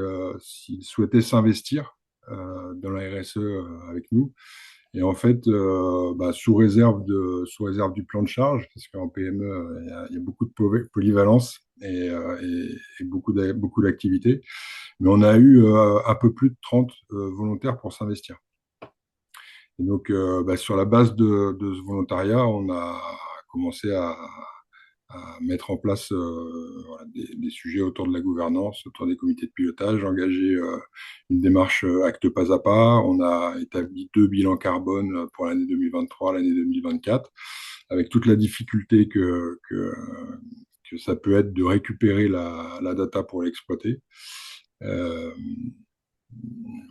souhaitaient s'investir dans la RSE avec nous. Et en fait, sous réserve du plan de charge, parce qu'en PME, il y a beaucoup de polyvalence et beaucoup d'activités. Mais on a eu un peu plus de 30 volontaires pour s'investir. Et donc, sur la base de ce volontariat, on a commencé à mettre en place voilà, des sujets autour de la gouvernance, autour des comités de pilotage, engager une démarche acte pas à pas. On a établi 2 bilans carbone pour l'année 2023, l'année 2024, avec toute la difficulté que ça peut être de récupérer la data pour l'exploiter. Euh,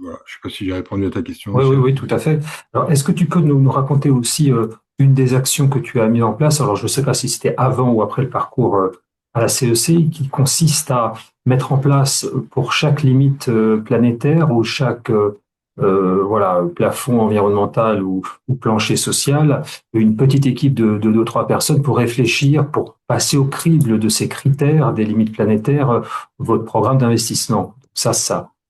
voilà. Je ne sais pas si j'ai répondu à ta question, Oui, oui, Michel. oui, tout à fait. Alors, est-ce que tu peux nous raconter aussi une des actions que tu as mis en place? Alors, je ne sais pas si c'était avant ou après le parcours à la CEC, qui consiste à mettre en place pour chaque limite planétaire ou chaque voilà, plafond environnemental ou plancher social, une petite équipe de deux, trois personnes pour réfléchir, pour passer au crible de ces critères des limites planétaires, votre programme d'investissement.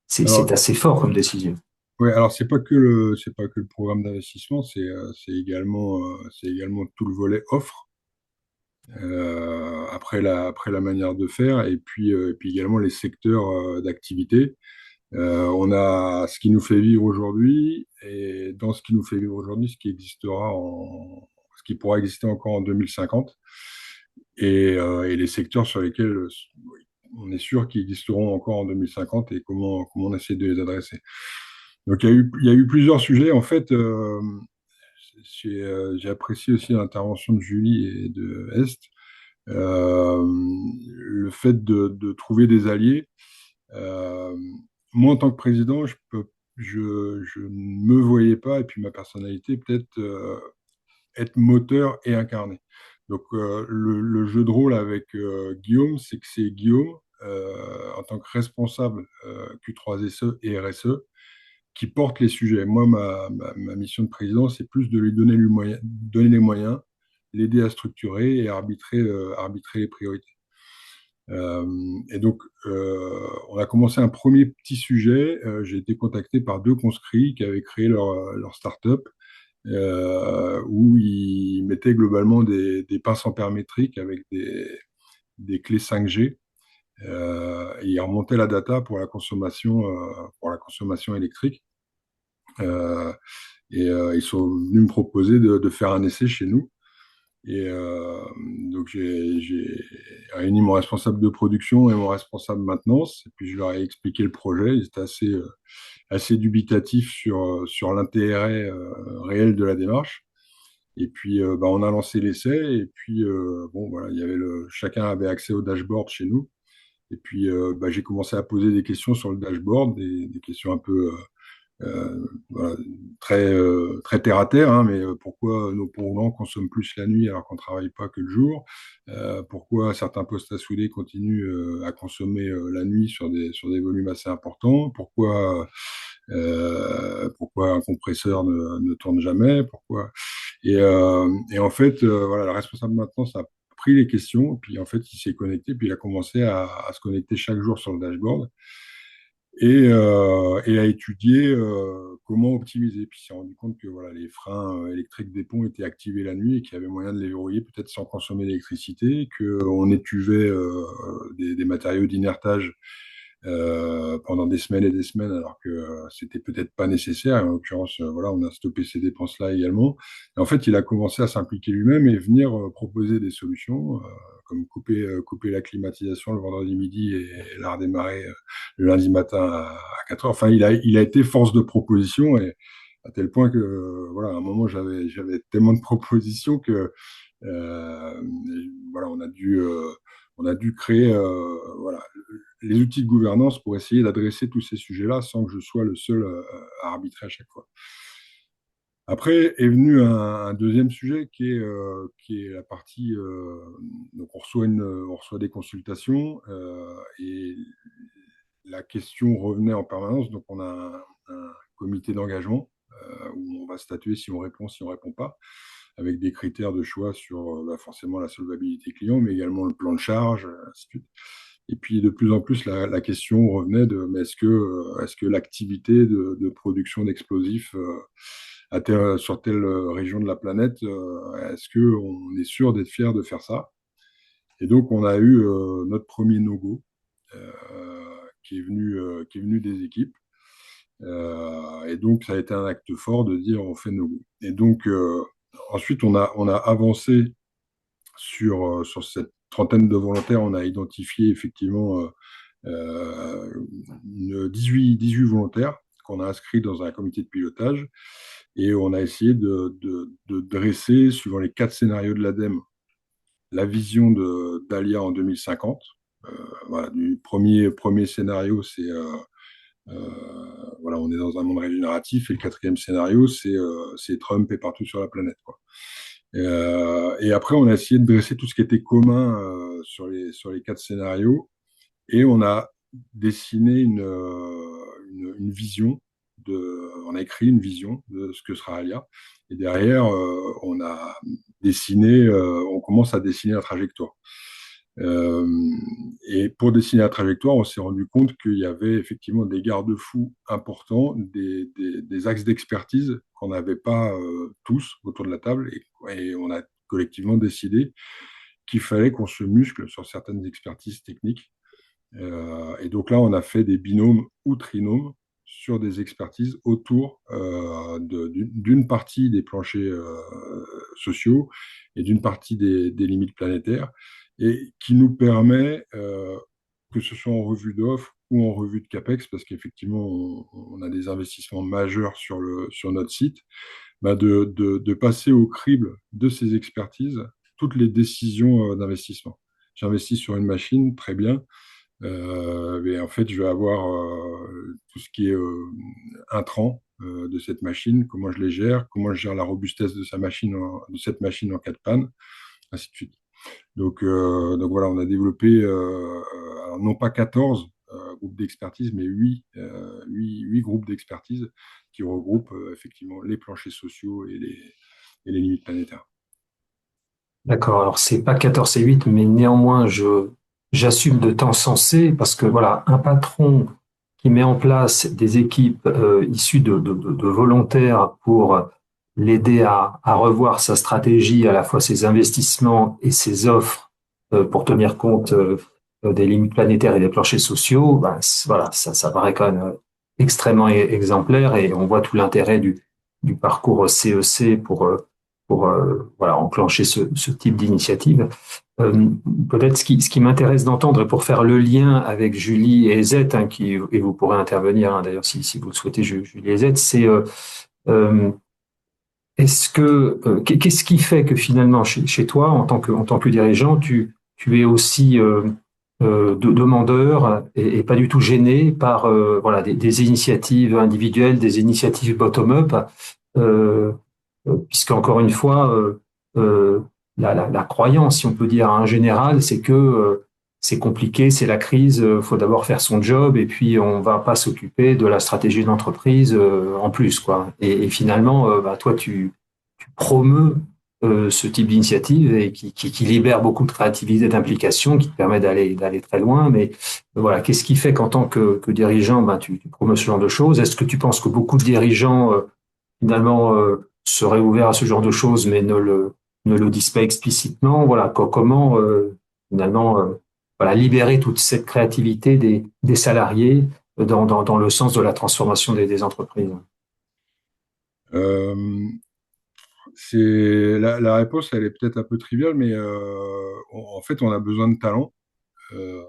C'est Alors, assez fort comme décision. ouais, alors c'est pas que le programme d'investissement, c'est également tout le volet offre. Après la manière de faire, et puis également les secteurs d'activité. On a ce qui nous fait vivre aujourd'hui, et dans ce qui nous fait vivre aujourd'hui, ce qui pourra exister encore en 2050, et les secteurs sur lesquels on est sûr qu'ils existeront encore en 2050 et comment on essaie de les adresser. Donc il y a eu plusieurs sujets. En fait, j'ai apprécié aussi l'intervention de Julie et de Est. Le fait de trouver des alliés. Euh, Moi, en tant que président, je ne me voyais pas, et puis ma personnalité, peut-être être moteur et incarné. Donc, le jeu de rôle avec Guillaume, c'est que c'est Guillaume, en tant que responsable Q3SE et RSE, qui porte les sujets. Moi, ma mission de président, c'est plus de lui donner les moyens, l'aider à structurer et arbitrer les priorités. Et donc, on a commencé un premier petit sujet. J'ai été contacté par 2 conscrits qui avaient créé leur start-up, où ils mettaient globalement des pinces ampères-métriques avec des clés 5G. Et ils remontaient la data pour la consommation électrique. Euh, Ils sont venus me proposer de faire un essai chez nous. Et donc, j'ai réuni mon responsable de production et mon responsable maintenance. Et puis, je leur ai expliqué le projet. Ils étaient assez dubitatifs sur l'intérêt réel de la démarche. Et puis, on a lancé l'essai. Et puis, bon, voilà, chacun avait accès au dashboard chez nous. Et puis, j'ai commencé à poser des questions sur le dashboard, des questions un peu voilà, très terre à terre, hein, mais pourquoi nos ponts roulants consomment plus la nuit alors qu'on ne travaille pas que le jour? Pourquoi certains postes à souder continuent à consommer la nuit sur des volumes assez importants? Pourquoi un compresseur ne tourne jamais? Et en fait, voilà, le responsable maintenance a pris les questions, puis en fait, il s'est connecté, puis il a commencé à se connecter chaque jour sur le dashboard et à étudier comment optimiser. Puis il s'est rendu compte que voilà, les freins électriques des ponts étaient activés la nuit et qu'il y avait moyen de les verrouiller peut-être sans consommer d'électricité, qu'on étuvait des matériaux d'inertage pendant des semaines et des semaines alors que c'était peut-être pas nécessaire. Et en l'occurrence, voilà, on a stoppé ces dépenses-là également. Et en fait, il a commencé à s'impliquer lui-même et venir proposer des solutions, comme couper la climatisation le vendredi midi et la redémarrer le lundi matin à 4 heures. Enfin, il a été force de proposition, et à tel point que, voilà, à un moment, j'avais tellement de propositions que, euh, voilà, on a dû créer, voilà, les outils de gouvernance pour essayer d'adresser tous ces sujets-là sans que je sois le seul à arbitrer à chaque fois. Après est venu un deuxième sujet qui est la partie. Donc, on reçoit des consultations et la question revenait en permanence. Donc, on a un comité d'engagement où on va statuer si on répond, si on ne répond pas, avec des critères de choix sur forcément la solvabilité client, mais également le plan de charge, ainsi de suite. Et puis, de plus en plus, la question revenait de mais est-ce que l'activité de production d'explosifs sur telle région de la planète, est-ce qu'on est sûr d'être fier de faire ça? Et donc, on a eu notre premier no-go qui est venu des équipes. Et donc, ça a été un acte fort de dire on fait no-go. Et donc, ensuite, on a avancé sur cette trentaine de volontaires. On a identifié effectivement 18 volontaires qu'on a inscrits dans un comité de pilotage. Et on a essayé de dresser, suivant les 4 scénarios de l'ADEME, la vision d'Alia en 2050. Voilà, du premier scénario, c'est voilà, on est dans un monde régénératif, et le quatrième scénario, c'est Trump est partout sur la planète, quoi. Et après, on a essayé de dresser tout ce qui était commun sur les 4 scénarios, et on a dessiné une vision on a écrit une vision de ce que sera Alia. Et derrière, on commence à dessiner la trajectoire. Et pour dessiner la trajectoire, on s'est rendu compte qu'il y avait effectivement des garde-fous importants, des axes d'expertise qu'on n'avait pas tous autour de la table. Et on a collectivement décidé qu'il fallait qu'on se muscle sur certaines expertises techniques. Et donc là, on a fait des binômes ou trinômes sur des expertises autour d'une partie des planchers sociaux et d'une partie des limites planétaires, et qui nous permet, que ce soit en revue d'offres ou en revue de CAPEX, parce qu'effectivement, on a des investissements majeurs sur notre site, de passer au crible de ces expertises toutes les décisions d'investissement. J'investis sur une machine, très bien. Mais en fait, je vais avoir tout ce qui est intrant de cette machine, comment je les gère, comment je gère la robustesse de cette machine en cas de panne, ainsi de suite. Donc voilà, on a développé alors non pas 14 groupes d'expertise, mais 8 groupes d'expertise qui regroupent effectivement les planchers sociaux et les limites planétaires. D'accord, alors c'est pas 14 et 8, mais néanmoins, j'assume de t'encenser parce que voilà, un patron qui met en place des équipes issues de volontaires pour l'aider à revoir sa stratégie, à la fois ses investissements et ses offres pour tenir compte des limites planétaires et des planchers sociaux, ben, voilà, ça paraît quand même extrêmement exemplaire, et on voit tout l'intérêt du parcours CEC pour voilà, enclencher ce type d'initiative. Euh, Peut-être ce qui m'intéresse d'entendre, et pour faire le lien avec Julie et Z, hein, et vous pourrez intervenir, hein, d'ailleurs si vous le souhaitez, Julie et Z, c'est euh, qu'est-ce qui fait que finalement chez toi, en tant que dirigeant, tu es aussi demandeur et pas du tout gêné par voilà, des initiatives individuelles, des initiatives bottom-up, euh, puisque encore une fois, euh, la croyance, si on peut dire, en général, c'est que c'est compliqué, c'est la crise, faut d'abord faire son job et puis on va pas s'occuper de la stratégie de l'entreprise en plus, quoi. Et finalement, bah, toi, tu promeus ce type d'initiative et qui libère beaucoup de créativité, d'implication, qui te permet d'aller très loin. Mais voilà, qu'est-ce qui fait qu'en tant que dirigeant, bah, tu promeus ce genre de choses? Est-ce que tu penses que beaucoup de dirigeants finalement seraient ouverts à ce genre de choses, mais ne le disent pas explicitement? Voilà, comment finalement voilà, libérer toute cette créativité des salariés dans le sens de la transformation des entreprises? Euh, la réponse, elle est peut-être un peu triviale, mais en fait, on a besoin de talent. Euh,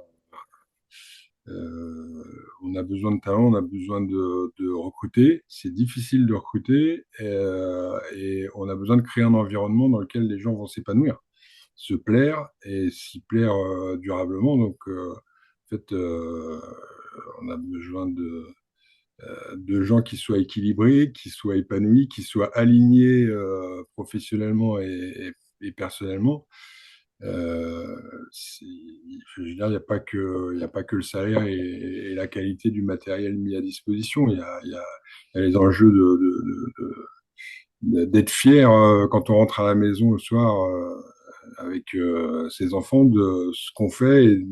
on a besoin de talent, on a besoin de recruter. C'est difficile de recruter et on a besoin de créer un environnement dans lequel les gens vont s'épanouir, se plaire et s'y plaire durablement. Donc, en fait, on a besoin de gens qui soient équilibrés, qui soient épanouis, qui soient alignés professionnellement et personnellement. Je veux dire, il n'y a pas que le salaire et la qualité du matériel mis à disposition. Il y a les enjeux d'être fier quand on rentre à la maison le soir avec ses enfants de ce qu'on fait et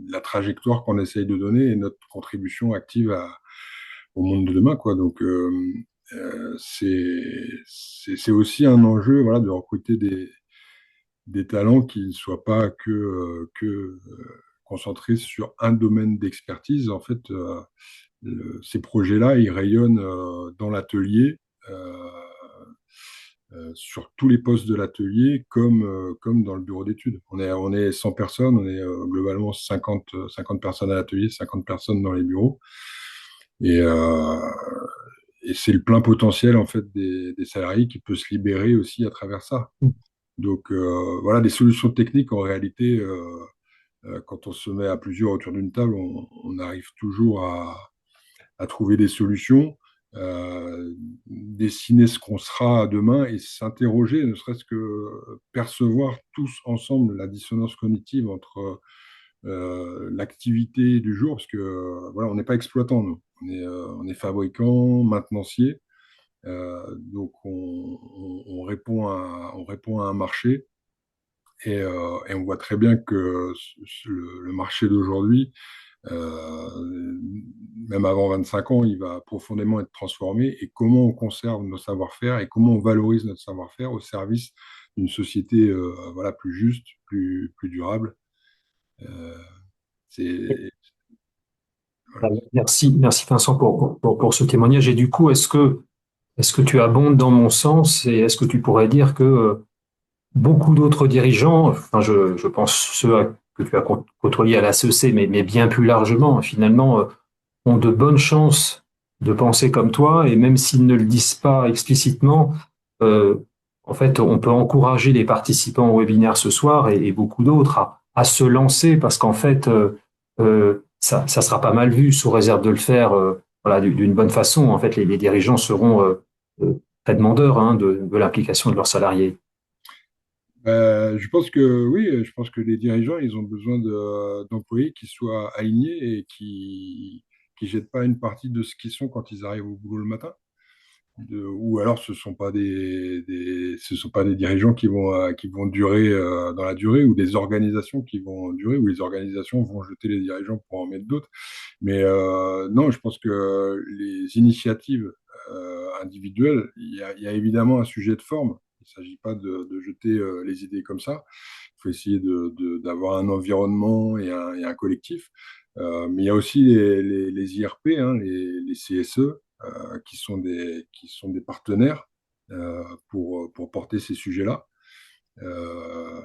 la trajectoire qu'on essaye de donner et notre contribution active au monde de demain, quoi. Donc, c'est aussi un enjeu, voilà, de recruter des talents qui ne soient pas que concentrés sur un domaine d'expertise. En fait, ces projets-là, ils rayonnent dans l'atelier, euh, sur tous les postes de l'atelier, comme dans le bureau d'études. On est 100 personnes, on est globalement 50 personnes à l'atelier, 50 personnes dans les bureaux. Et, euh, et c'est le plein potentiel en fait des salariés qui peut se libérer aussi à travers ça. Donc voilà, des solutions techniques en réalité, quand on se met à plusieurs autour d'une table, on arrive toujours à trouver des solutions, dessiner ce qu'on sera demain et s'interroger, ne serait-ce que percevoir tous ensemble la dissonance cognitive entre l'activité du jour, parce que voilà, on n'est pas exploitant, nous. On est fabricant, maintenancier, donc on répond à un marché et on voit très bien que le marché d'aujourd'hui, même avant 25 ans, il va profondément être transformé. Et comment on conserve nos savoir-faire et comment on valorise notre savoir-faire au service d'une société voilà, plus juste, plus durable. Euh, c'est voilà. Merci Vincent pour ce témoignage. Et du coup, est-ce que tu abondes dans mon sens et est-ce que tu pourrais dire que beaucoup d'autres dirigeants, enfin, je pense ceux que tu as côtoyés à la CEC, mais bien plus largement, finalement, ont de bonnes chances de penser comme toi, et même s'ils ne le disent pas explicitement, euh, en fait, on peut encourager les participants au webinaire ce soir et beaucoup d'autres à se lancer parce qu'en fait, ça sera pas mal vu sous réserve de le faire voilà, d'une bonne façon. En fait, les dirigeants seront très demandeurs hein, de l'implication de leurs salariés. Je pense que oui, je pense que les dirigeants, ils ont besoin d'employés qui soient alignés et qui jettent pas une partie de ce qu'ils sont quand ils arrivent au boulot le matin. Ou alors ce sont pas des dirigeants qui vont durer dans la durée, ou des organisations qui vont durer, ou les organisations vont jeter les dirigeants pour en mettre d'autres. Mais non, je pense que les initiatives individuelles, il y a évidemment un sujet de forme. Il ne s'agit pas de jeter les idées comme ça. Il faut essayer d'avoir un environnement et un collectif. Mais il y a aussi les IRP, hein, les CSE, qui sont des partenaires pour porter ces sujets-là, euh,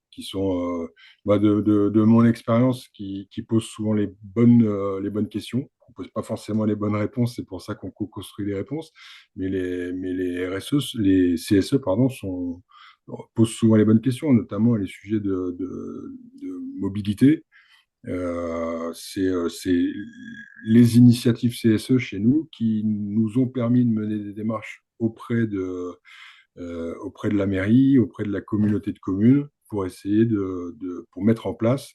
qui sont, moi, de mon expérience, qui posent souvent les bonnes questions. On ne pose pas forcément les bonnes réponses, c'est pour ça qu'on co-construit les réponses, mais les RSE, les CSE, pardon, posent souvent les bonnes questions, notamment les sujets de mobilité. C'est les initiatives CSE chez nous qui nous ont permis de mener des démarches auprès de la mairie, auprès de la communauté de communes, pour essayer pour mettre en place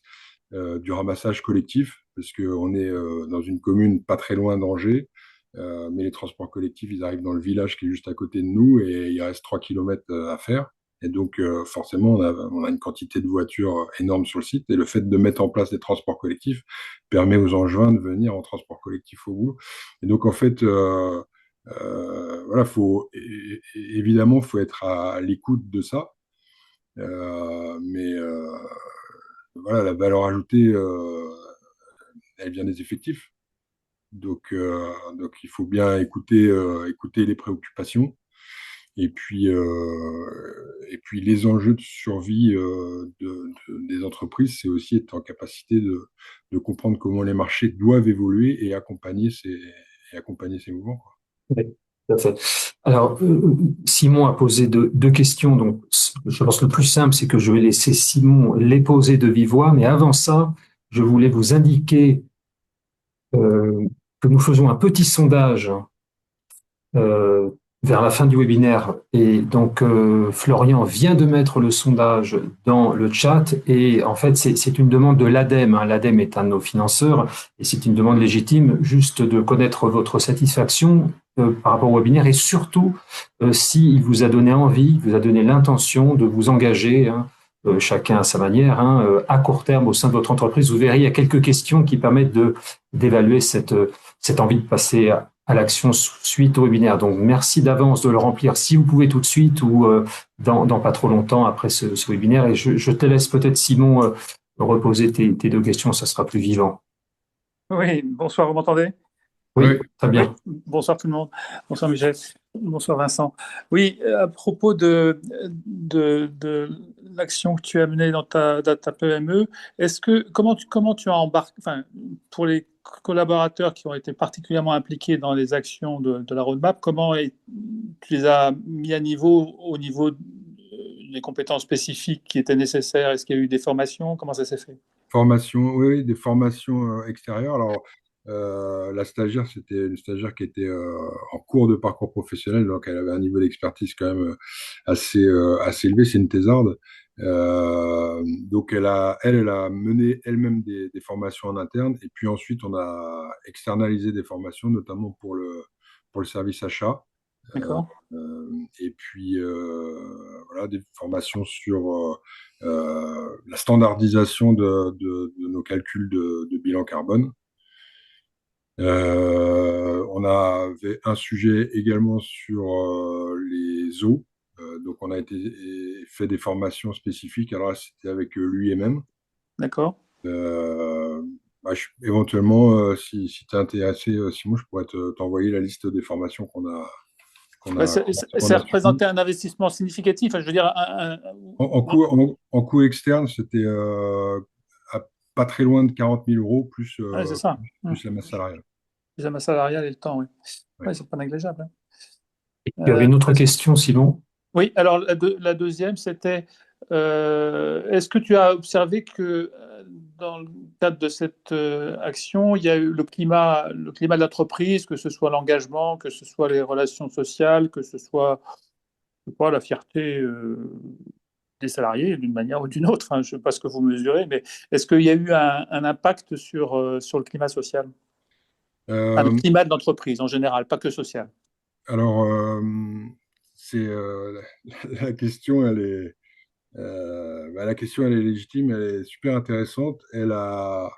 du ramassage collectif, parce qu'on est dans une commune pas très loin d'Angers, mais les transports collectifs, ils arrivent dans le village qui est juste à côté de nous et il reste 3 kilomètres à faire. Et donc, forcément, on a une quantité de voitures énorme sur le site. Et le fait de mettre en place des transports collectifs permet aux Angevins de venir en transport collectif au boulot. Et donc, en fait, voilà, évidemment, faut être à l'écoute de ça. Mais voilà, la valeur ajoutée, elle vient des effectifs. Donc il faut bien écouter les préoccupations. Et puis les enjeux de survie des entreprises, c'est aussi être en capacité de comprendre comment les marchés doivent évoluer et accompagner ces mouvements, quoi. Oui, tout à fait. Alors, Simon a posé deux questions. Donc, je pense que le plus simple, c'est que je vais laisser Simon les poser de vive voix. Mais avant ça, je voulais vous indiquer que nous faisons un petit sondage euh, vers la fin du webinaire. Et donc, Florian vient de mettre le sondage dans le chat. Et en fait, c'est une demande de l'ADEME, hein. L'ADEME est un de nos financeurs et c'est une demande légitime juste de connaître votre satisfaction par rapport au webinaire et surtout s'il vous a donné envie, vous a donné l'intention de vous engager, hein, chacun à sa manière, hein, à court terme au sein de votre entreprise. Vous verrez, il y a quelques questions qui permettent d'évaluer cette envie de passer à l'action suite au webinaire. Donc, merci d'avance de le remplir si vous pouvez tout de suite ou dans pas trop longtemps après ce webinaire. Et je te laisse peut-être, Simon, reposer tes deux questions, ça sera plus vivant. Oui, bonsoir, vous m'entendez? Oui, Oui. très bien. Oui, bonsoir tout le monde. Bonsoir Michel. Bonsoir Vincent. Oui, à propos de l'action que tu as menée dans ta PME, comment tu as embarqué, enfin, pour les collaborateurs qui ont été particulièrement impliqués dans les actions de la roadmap, tu les as mis à niveau au niveau des compétences spécifiques qui étaient nécessaires? Est-ce qu'il y a eu des formations? Comment ça s'est fait? Formation, oui, oui, des formations extérieures. Alors, la stagiaire, c'était une stagiaire qui était en cours de parcours professionnel, donc elle avait un niveau d'expertise quand même assez élevé. C'est une thésarde. Donc, elle a mené elle-même des formations en interne. Et puis ensuite, on a externalisé des formations, notamment pour le service achat. D'accord. Et puis, voilà, des formations sur la standardisation de nos calculs de bilan carbone. On avait un sujet également sur les eaux. Donc, on a fait des formations spécifiques. Alors là, c'était avec l'UIMM. D'accord. Éventuellement, si tu es intéressé, Simon, je pourrais t'envoyer la liste des formations qu'on a Ça suivies. représentait un investissement significatif. Je veux dire, En coût externe, c'était pas très loin de 40 000 euros, ouais, c'est ça. plus la masse salariale. La masse salariale et le temps, oui. Ouais. Ouais, c'est pas négligeable. Et tu avais une autre Parce- question, Simon? Oui, alors la deuxième, c'était est-ce que tu as observé que dans le cadre de cette action, il y a eu le climat de l'entreprise, que ce soit l'engagement, que ce soit les relations sociales, que ce soit je sais pas, la fierté des salariés d'une manière ou d'une autre. Enfin, je ne sais pas ce que vous mesurez, mais est-ce qu'il y a eu un impact sur le climat social? Enfin, le Euh, climat de l'entreprise en général, pas que social. alors, c'est la question, la question, elle est légitime, elle est super intéressante. Elle a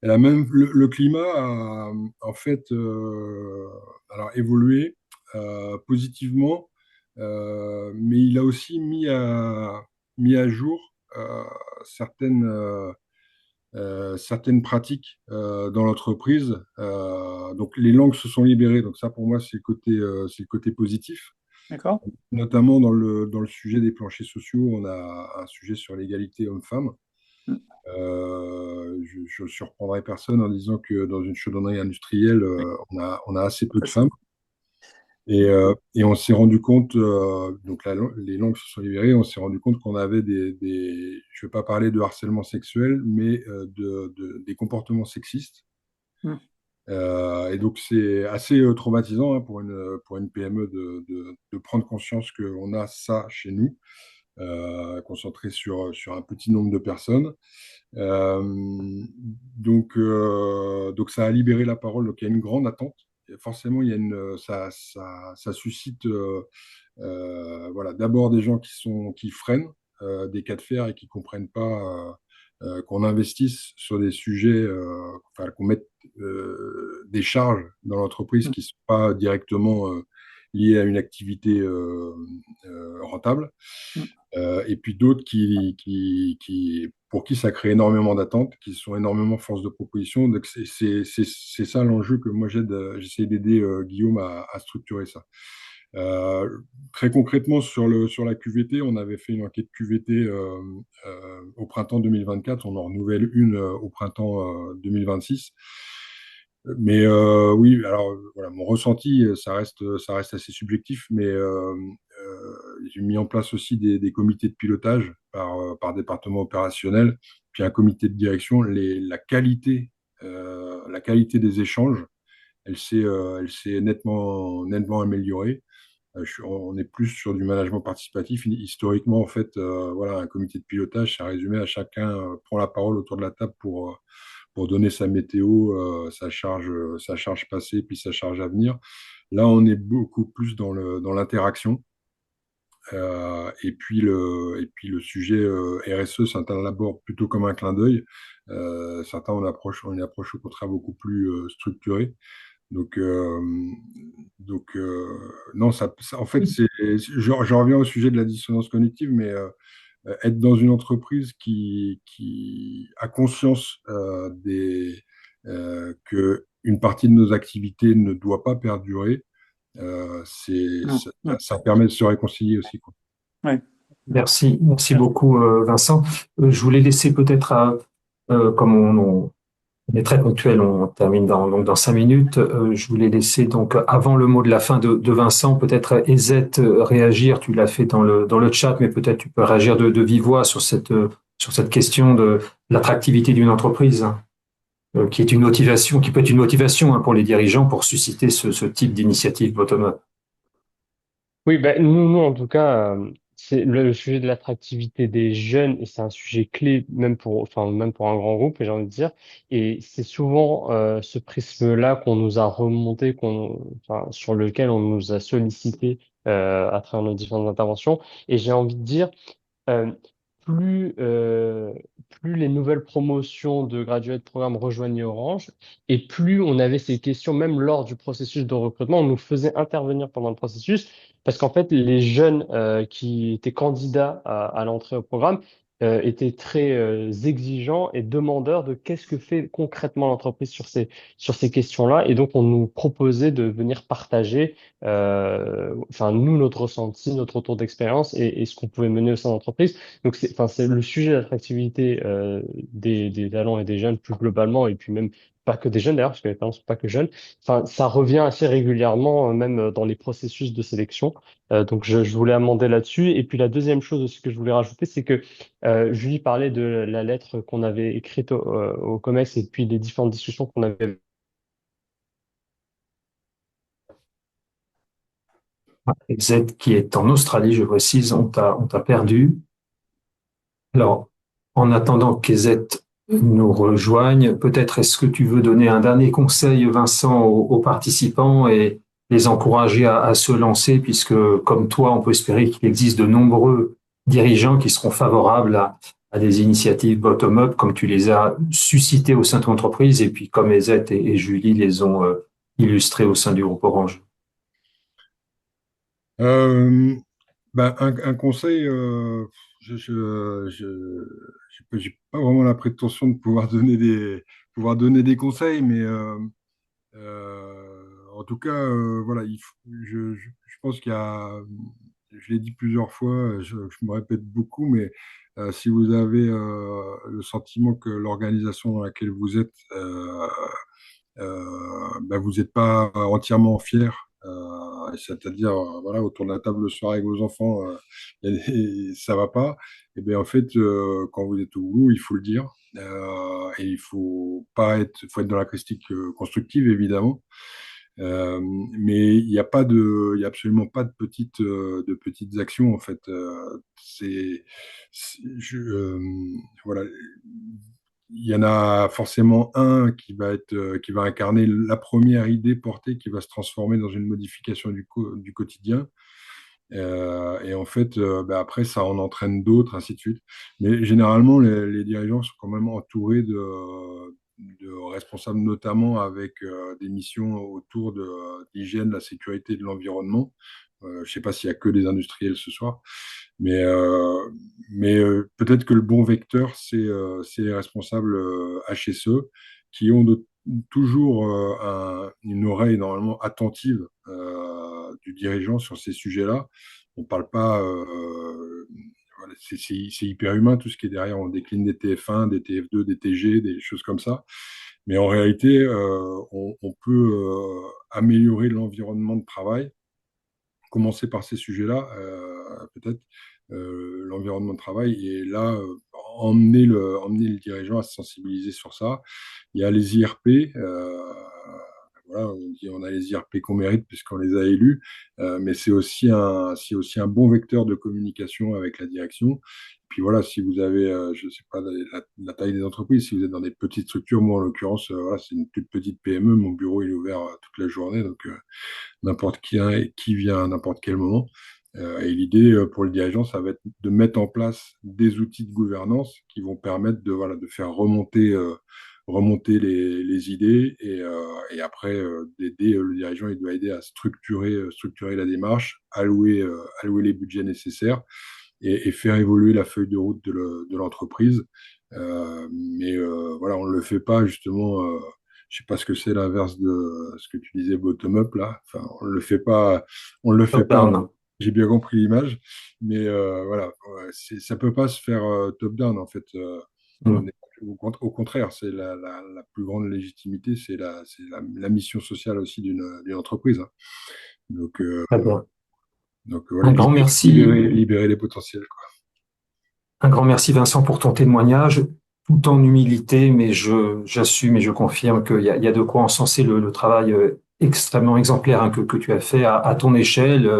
même le climat a en fait alors évolué positivement, mais il a aussi mis à jour certaines certaines pratiques dans l'entreprise. Donc les langues se sont libérées. Donc ça pour moi c'est le côté positif. D'accord? Notamment dans le sujet des planchers sociaux, on a un sujet sur l'égalité homme-femme. Mm. Je ne surprendrai personne en disant que dans une chaudronnerie industrielle, on a assez peu de femmes. Et on s'est rendu compte, donc les langues se sont libérées, on s'est rendu compte qu'on avait je ne vais pas parler de harcèlement sexuel, mais des comportements sexistes. Mm. Et donc c'est assez traumatisant, hein, pour une PME de prendre conscience qu'on a ça chez nous, concentré sur un petit nombre de personnes. Euh, donc ça a libéré la parole, donc il y a une grande attente. Et forcément, ça suscite voilà, d'abord des gens qui freinent des cas de fer et qui ne comprennent pas qu'on investisse sur des sujets, enfin, qu'on mette des charges dans l'entreprise qui ne sont pas directement liées à une activité rentable. Mm. Et puis d'autres pour qui ça crée énormément d'attentes, qui sont énormément force de proposition. Donc c'est ça l'enjeu que moi j'essaie d'aider Guillaume à structurer ça. Très concrètement, sur la QVT, on avait fait une enquête QVT au printemps 2024, on en renouvelle une au printemps 2026. Mais oui, alors voilà, mon ressenti, ça reste assez subjectif, mais j'ai mis en place aussi des comités de pilotage par département opérationnel, puis un comité de direction. La qualité des échanges elle s'est nettement améliorée. On est plus sur du management participatif. Historiquement, en fait, voilà, un comité de pilotage, ça résumé à chacun prend la parole autour de la table pour donner sa météo, sa charge passée, puis sa charge à venir. Là, on est beaucoup plus dans l'interaction. Et puis le sujet RSE, certains l'abordent plutôt comme un clin d'œil. Certains ont une approche au contraire beaucoup plus structurée. Donc, non, en fait, j'en reviens au sujet de la dissonance cognitive, mais être dans une entreprise qui a conscience que une partie de nos activités ne doit pas perdurer, ça permet de se réconcilier aussi, quoi. Ouais. Merci beaucoup, Vincent. Je voulais laisser peut-être comme on est très ponctuel, on termine donc dans 5 minutes. Je voulais laisser donc avant le mot de la fin de Vincent, peut-être Ezette réagir. Tu l'as fait dans le chat, mais peut-être tu peux réagir de vive voix sur cette question de l'attractivité d'une entreprise, qui est une motivation, qui peut être une motivation pour les dirigeants pour susciter ce type d'initiative bottom-up. Oui, ben, nous, en tout cas, c'est le sujet de l'attractivité des jeunes, et c'est un sujet clé même pour un grand groupe, j'ai envie de dire. Et c'est souvent ce prisme-là qu'on nous a remonté, sur lequel on nous a sollicité à travers nos différentes interventions. Et j'ai envie de dire, euh, plus, euh, plus les nouvelles promotions de graduate programme rejoignaient Orange, et plus on avait ces questions, même lors du processus de recrutement, on nous faisait intervenir pendant le processus, parce qu'en fait, les jeunes qui étaient candidats à l'entrée au programme étaient très exigeants et demandeurs de qu'est-ce que fait concrètement l'entreprise sur ces questions-là. Et donc, on nous proposait de venir partager, nous, notre ressenti, notre retour d'expérience et ce qu'on pouvait mener au sein de l'entreprise. Donc, c'est le sujet de l'attractivité des talents et des jeunes plus globalement, et puis même pas que des jeunes d'ailleurs, parce que les talents sont pas que jeunes. Enfin, ça revient assez régulièrement, même dans les processus de sélection. Donc, je voulais amender là-dessus. Et puis, la deuxième chose aussi que je voulais rajouter, c'est que Julie parlait de la lettre qu'on avait écrite au COMEX et puis des différentes discussions qu'on avait. Z qui est en Australie, je précise, on t'a perdu. Alors, en attendant qu'EZ nous rejoigne, peut-être est-ce que tu veux donner un dernier conseil, Vincent, aux participants et les encourager à se lancer, puisque comme toi, on peut espérer qu'il existe de nombreux dirigeants qui seront favorables à des initiatives bottom-up, comme tu les as suscitées au sein de ton entreprise, et puis comme EZ et Julie les ont illustrées au sein du groupe Orange. Euh, un conseil, j'ai pas vraiment la prétention de pouvoir donner des conseils, mais en tout cas, voilà, je pense qu'il y a, je l'ai dit plusieurs fois, je me répète beaucoup, mais si vous avez le sentiment que l'organisation dans laquelle vous êtes, vous n'êtes pas entièrement fier, c'est-à-dire, voilà, autour de la table le soir avec vos enfants, ça va pas, et bien en fait, quand vous êtes au bout, il faut le dire, et il faut être dans la critique constructive, évidemment. Mais il y a absolument pas de petites actions en fait. Voilà, il y en a forcément un qui va incarner la première idée portée, qui va se transformer dans une modification du quotidien. Et en fait, après, ça en entraîne d'autres, ainsi de suite. Mais généralement, les dirigeants sont quand même entourés de responsables, notamment avec des missions autour de l'hygiène, la sécurité et de l'environnement. Je ne sais pas s'il y a que des industriels ce soir, mais, peut-être que le bon vecteur, c'est les responsables HSE qui ont toujours une oreille normalement attentive du dirigeant sur ces sujets-là. On ne parle pas, voilà, c'est hyper humain tout ce qui est derrière. On décline des TF1, des TF2, des TG, des choses comme ça. Mais en réalité, on peut améliorer l'environnement de travail, commencer par ces sujets-là, peut-être l'environnement de travail, et là, emmener le dirigeant à se sensibiliser sur ça. Il y a les IRP, voilà, on a les IRP qu'on mérite puisqu'on les a élus, mais c'est aussi un bon vecteur de communication avec la direction. Puis voilà, si vous avez, je ne sais pas la taille des entreprises, si vous êtes dans des petites structures, moi en l'occurrence, voilà, c'est une toute petite PME, mon bureau il est ouvert toute la journée, donc n'importe qui vient à n'importe quel moment. Et l'idée pour le dirigeant, ça va être de mettre en place des outils de gouvernance qui vont permettre voilà, de faire remonter les idées et après d'aider le dirigeant, il doit aider à structurer la démarche, allouer les budgets nécessaires et faire évoluer la feuille de route de l'entreprise. Mais voilà, on ne le fait pas justement. Je sais pas ce que c'est l'inverse de ce que tu disais bottom-up là. Enfin, on le fait pas. Top-down. J'ai bien compris l'image, mais voilà, ouais, ça peut pas se faire top-down en fait. Au contraire, c'est la plus grande légitimité, c'est la mission sociale aussi d'une entreprise, hein. Donc, Très bien. Voilà, Un grand merci. libérer les potentiels, quoi. Un grand merci Vincent pour ton témoignage, tout en humilité, mais j'assume et je confirme qu'il y a de quoi encenser le travail extrêmement exemplaire, hein, que tu as fait à ton échelle.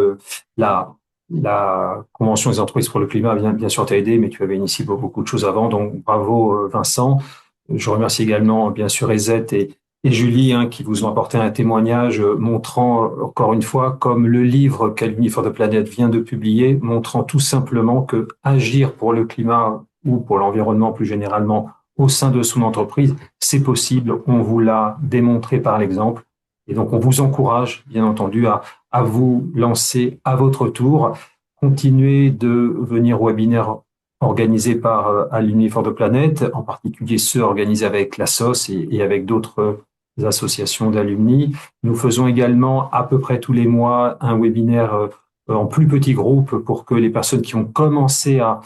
La Convention des entreprises pour le climat, bien sûr, t'a aidé, mais tu avais initié beaucoup de choses avant, donc bravo Vincent. Je remercie également bien sûr Ezette et Julie, hein, qui vous ont apporté un témoignage montrant, encore une fois, comme le livre qu'Alumni for the Planet vient de publier, montrant tout simplement que agir pour le climat ou pour l'environnement plus généralement au sein de son entreprise, c'est possible. On vous l'a démontré par l'exemple. Et donc, on vous encourage, bien entendu, à vous lancer à votre tour. Continuez de venir au webinaire organisés par Alumni for the Planet, en particulier ceux organisés avec la SOS et avec d'autres associations d'alumni. Nous faisons également à peu près tous les mois un webinaire en plus petit groupe pour que les personnes qui ont commencé à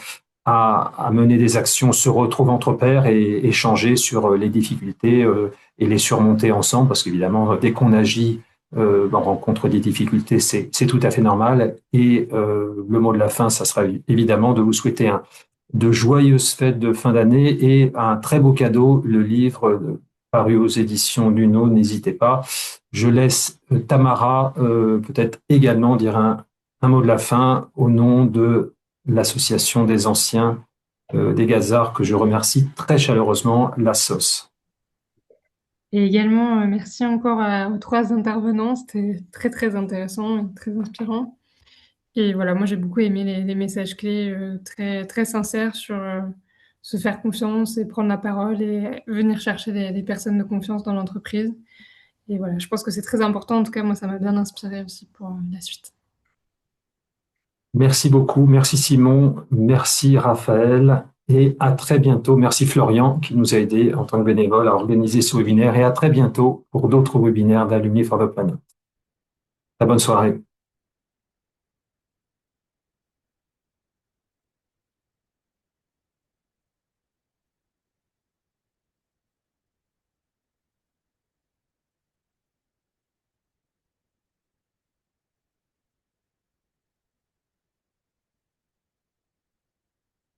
mener des actions se retrouvent entre pairs et échanger sur les difficultés et les surmonter ensemble, parce qu'évidemment, dès qu'on agit, on rencontre des difficultés, c'est tout à fait normal. Et le mot de la fin, ça sera évidemment de vous souhaiter de joyeuses fêtes de fin d'année et un très beau cadeau, le livre paru aux éditions Luno, n'hésitez pas. Je laisse Tamara peut-être également dire un mot de la fin au nom de l'association des anciens des Gazards, que je remercie très chaleureusement, la SOS. Et également, merci encore aux 3 intervenants, c'était très très intéressant et très inspirant. Et voilà, moi j'ai beaucoup aimé les messages clés très, très sincères sur se faire confiance et prendre la parole et venir chercher des personnes de confiance dans l'entreprise. Et voilà, je pense que c'est très important. En tout cas, moi, ça m'a bien inspiré aussi pour la suite. Merci beaucoup, merci Simon, merci Raphaël et à très bientôt. Merci Florian qui nous a aidés en tant que bénévole à organiser ce webinaire et à très bientôt pour d'autres webinaires d'Alumni for the Planet. Très bonne soirée.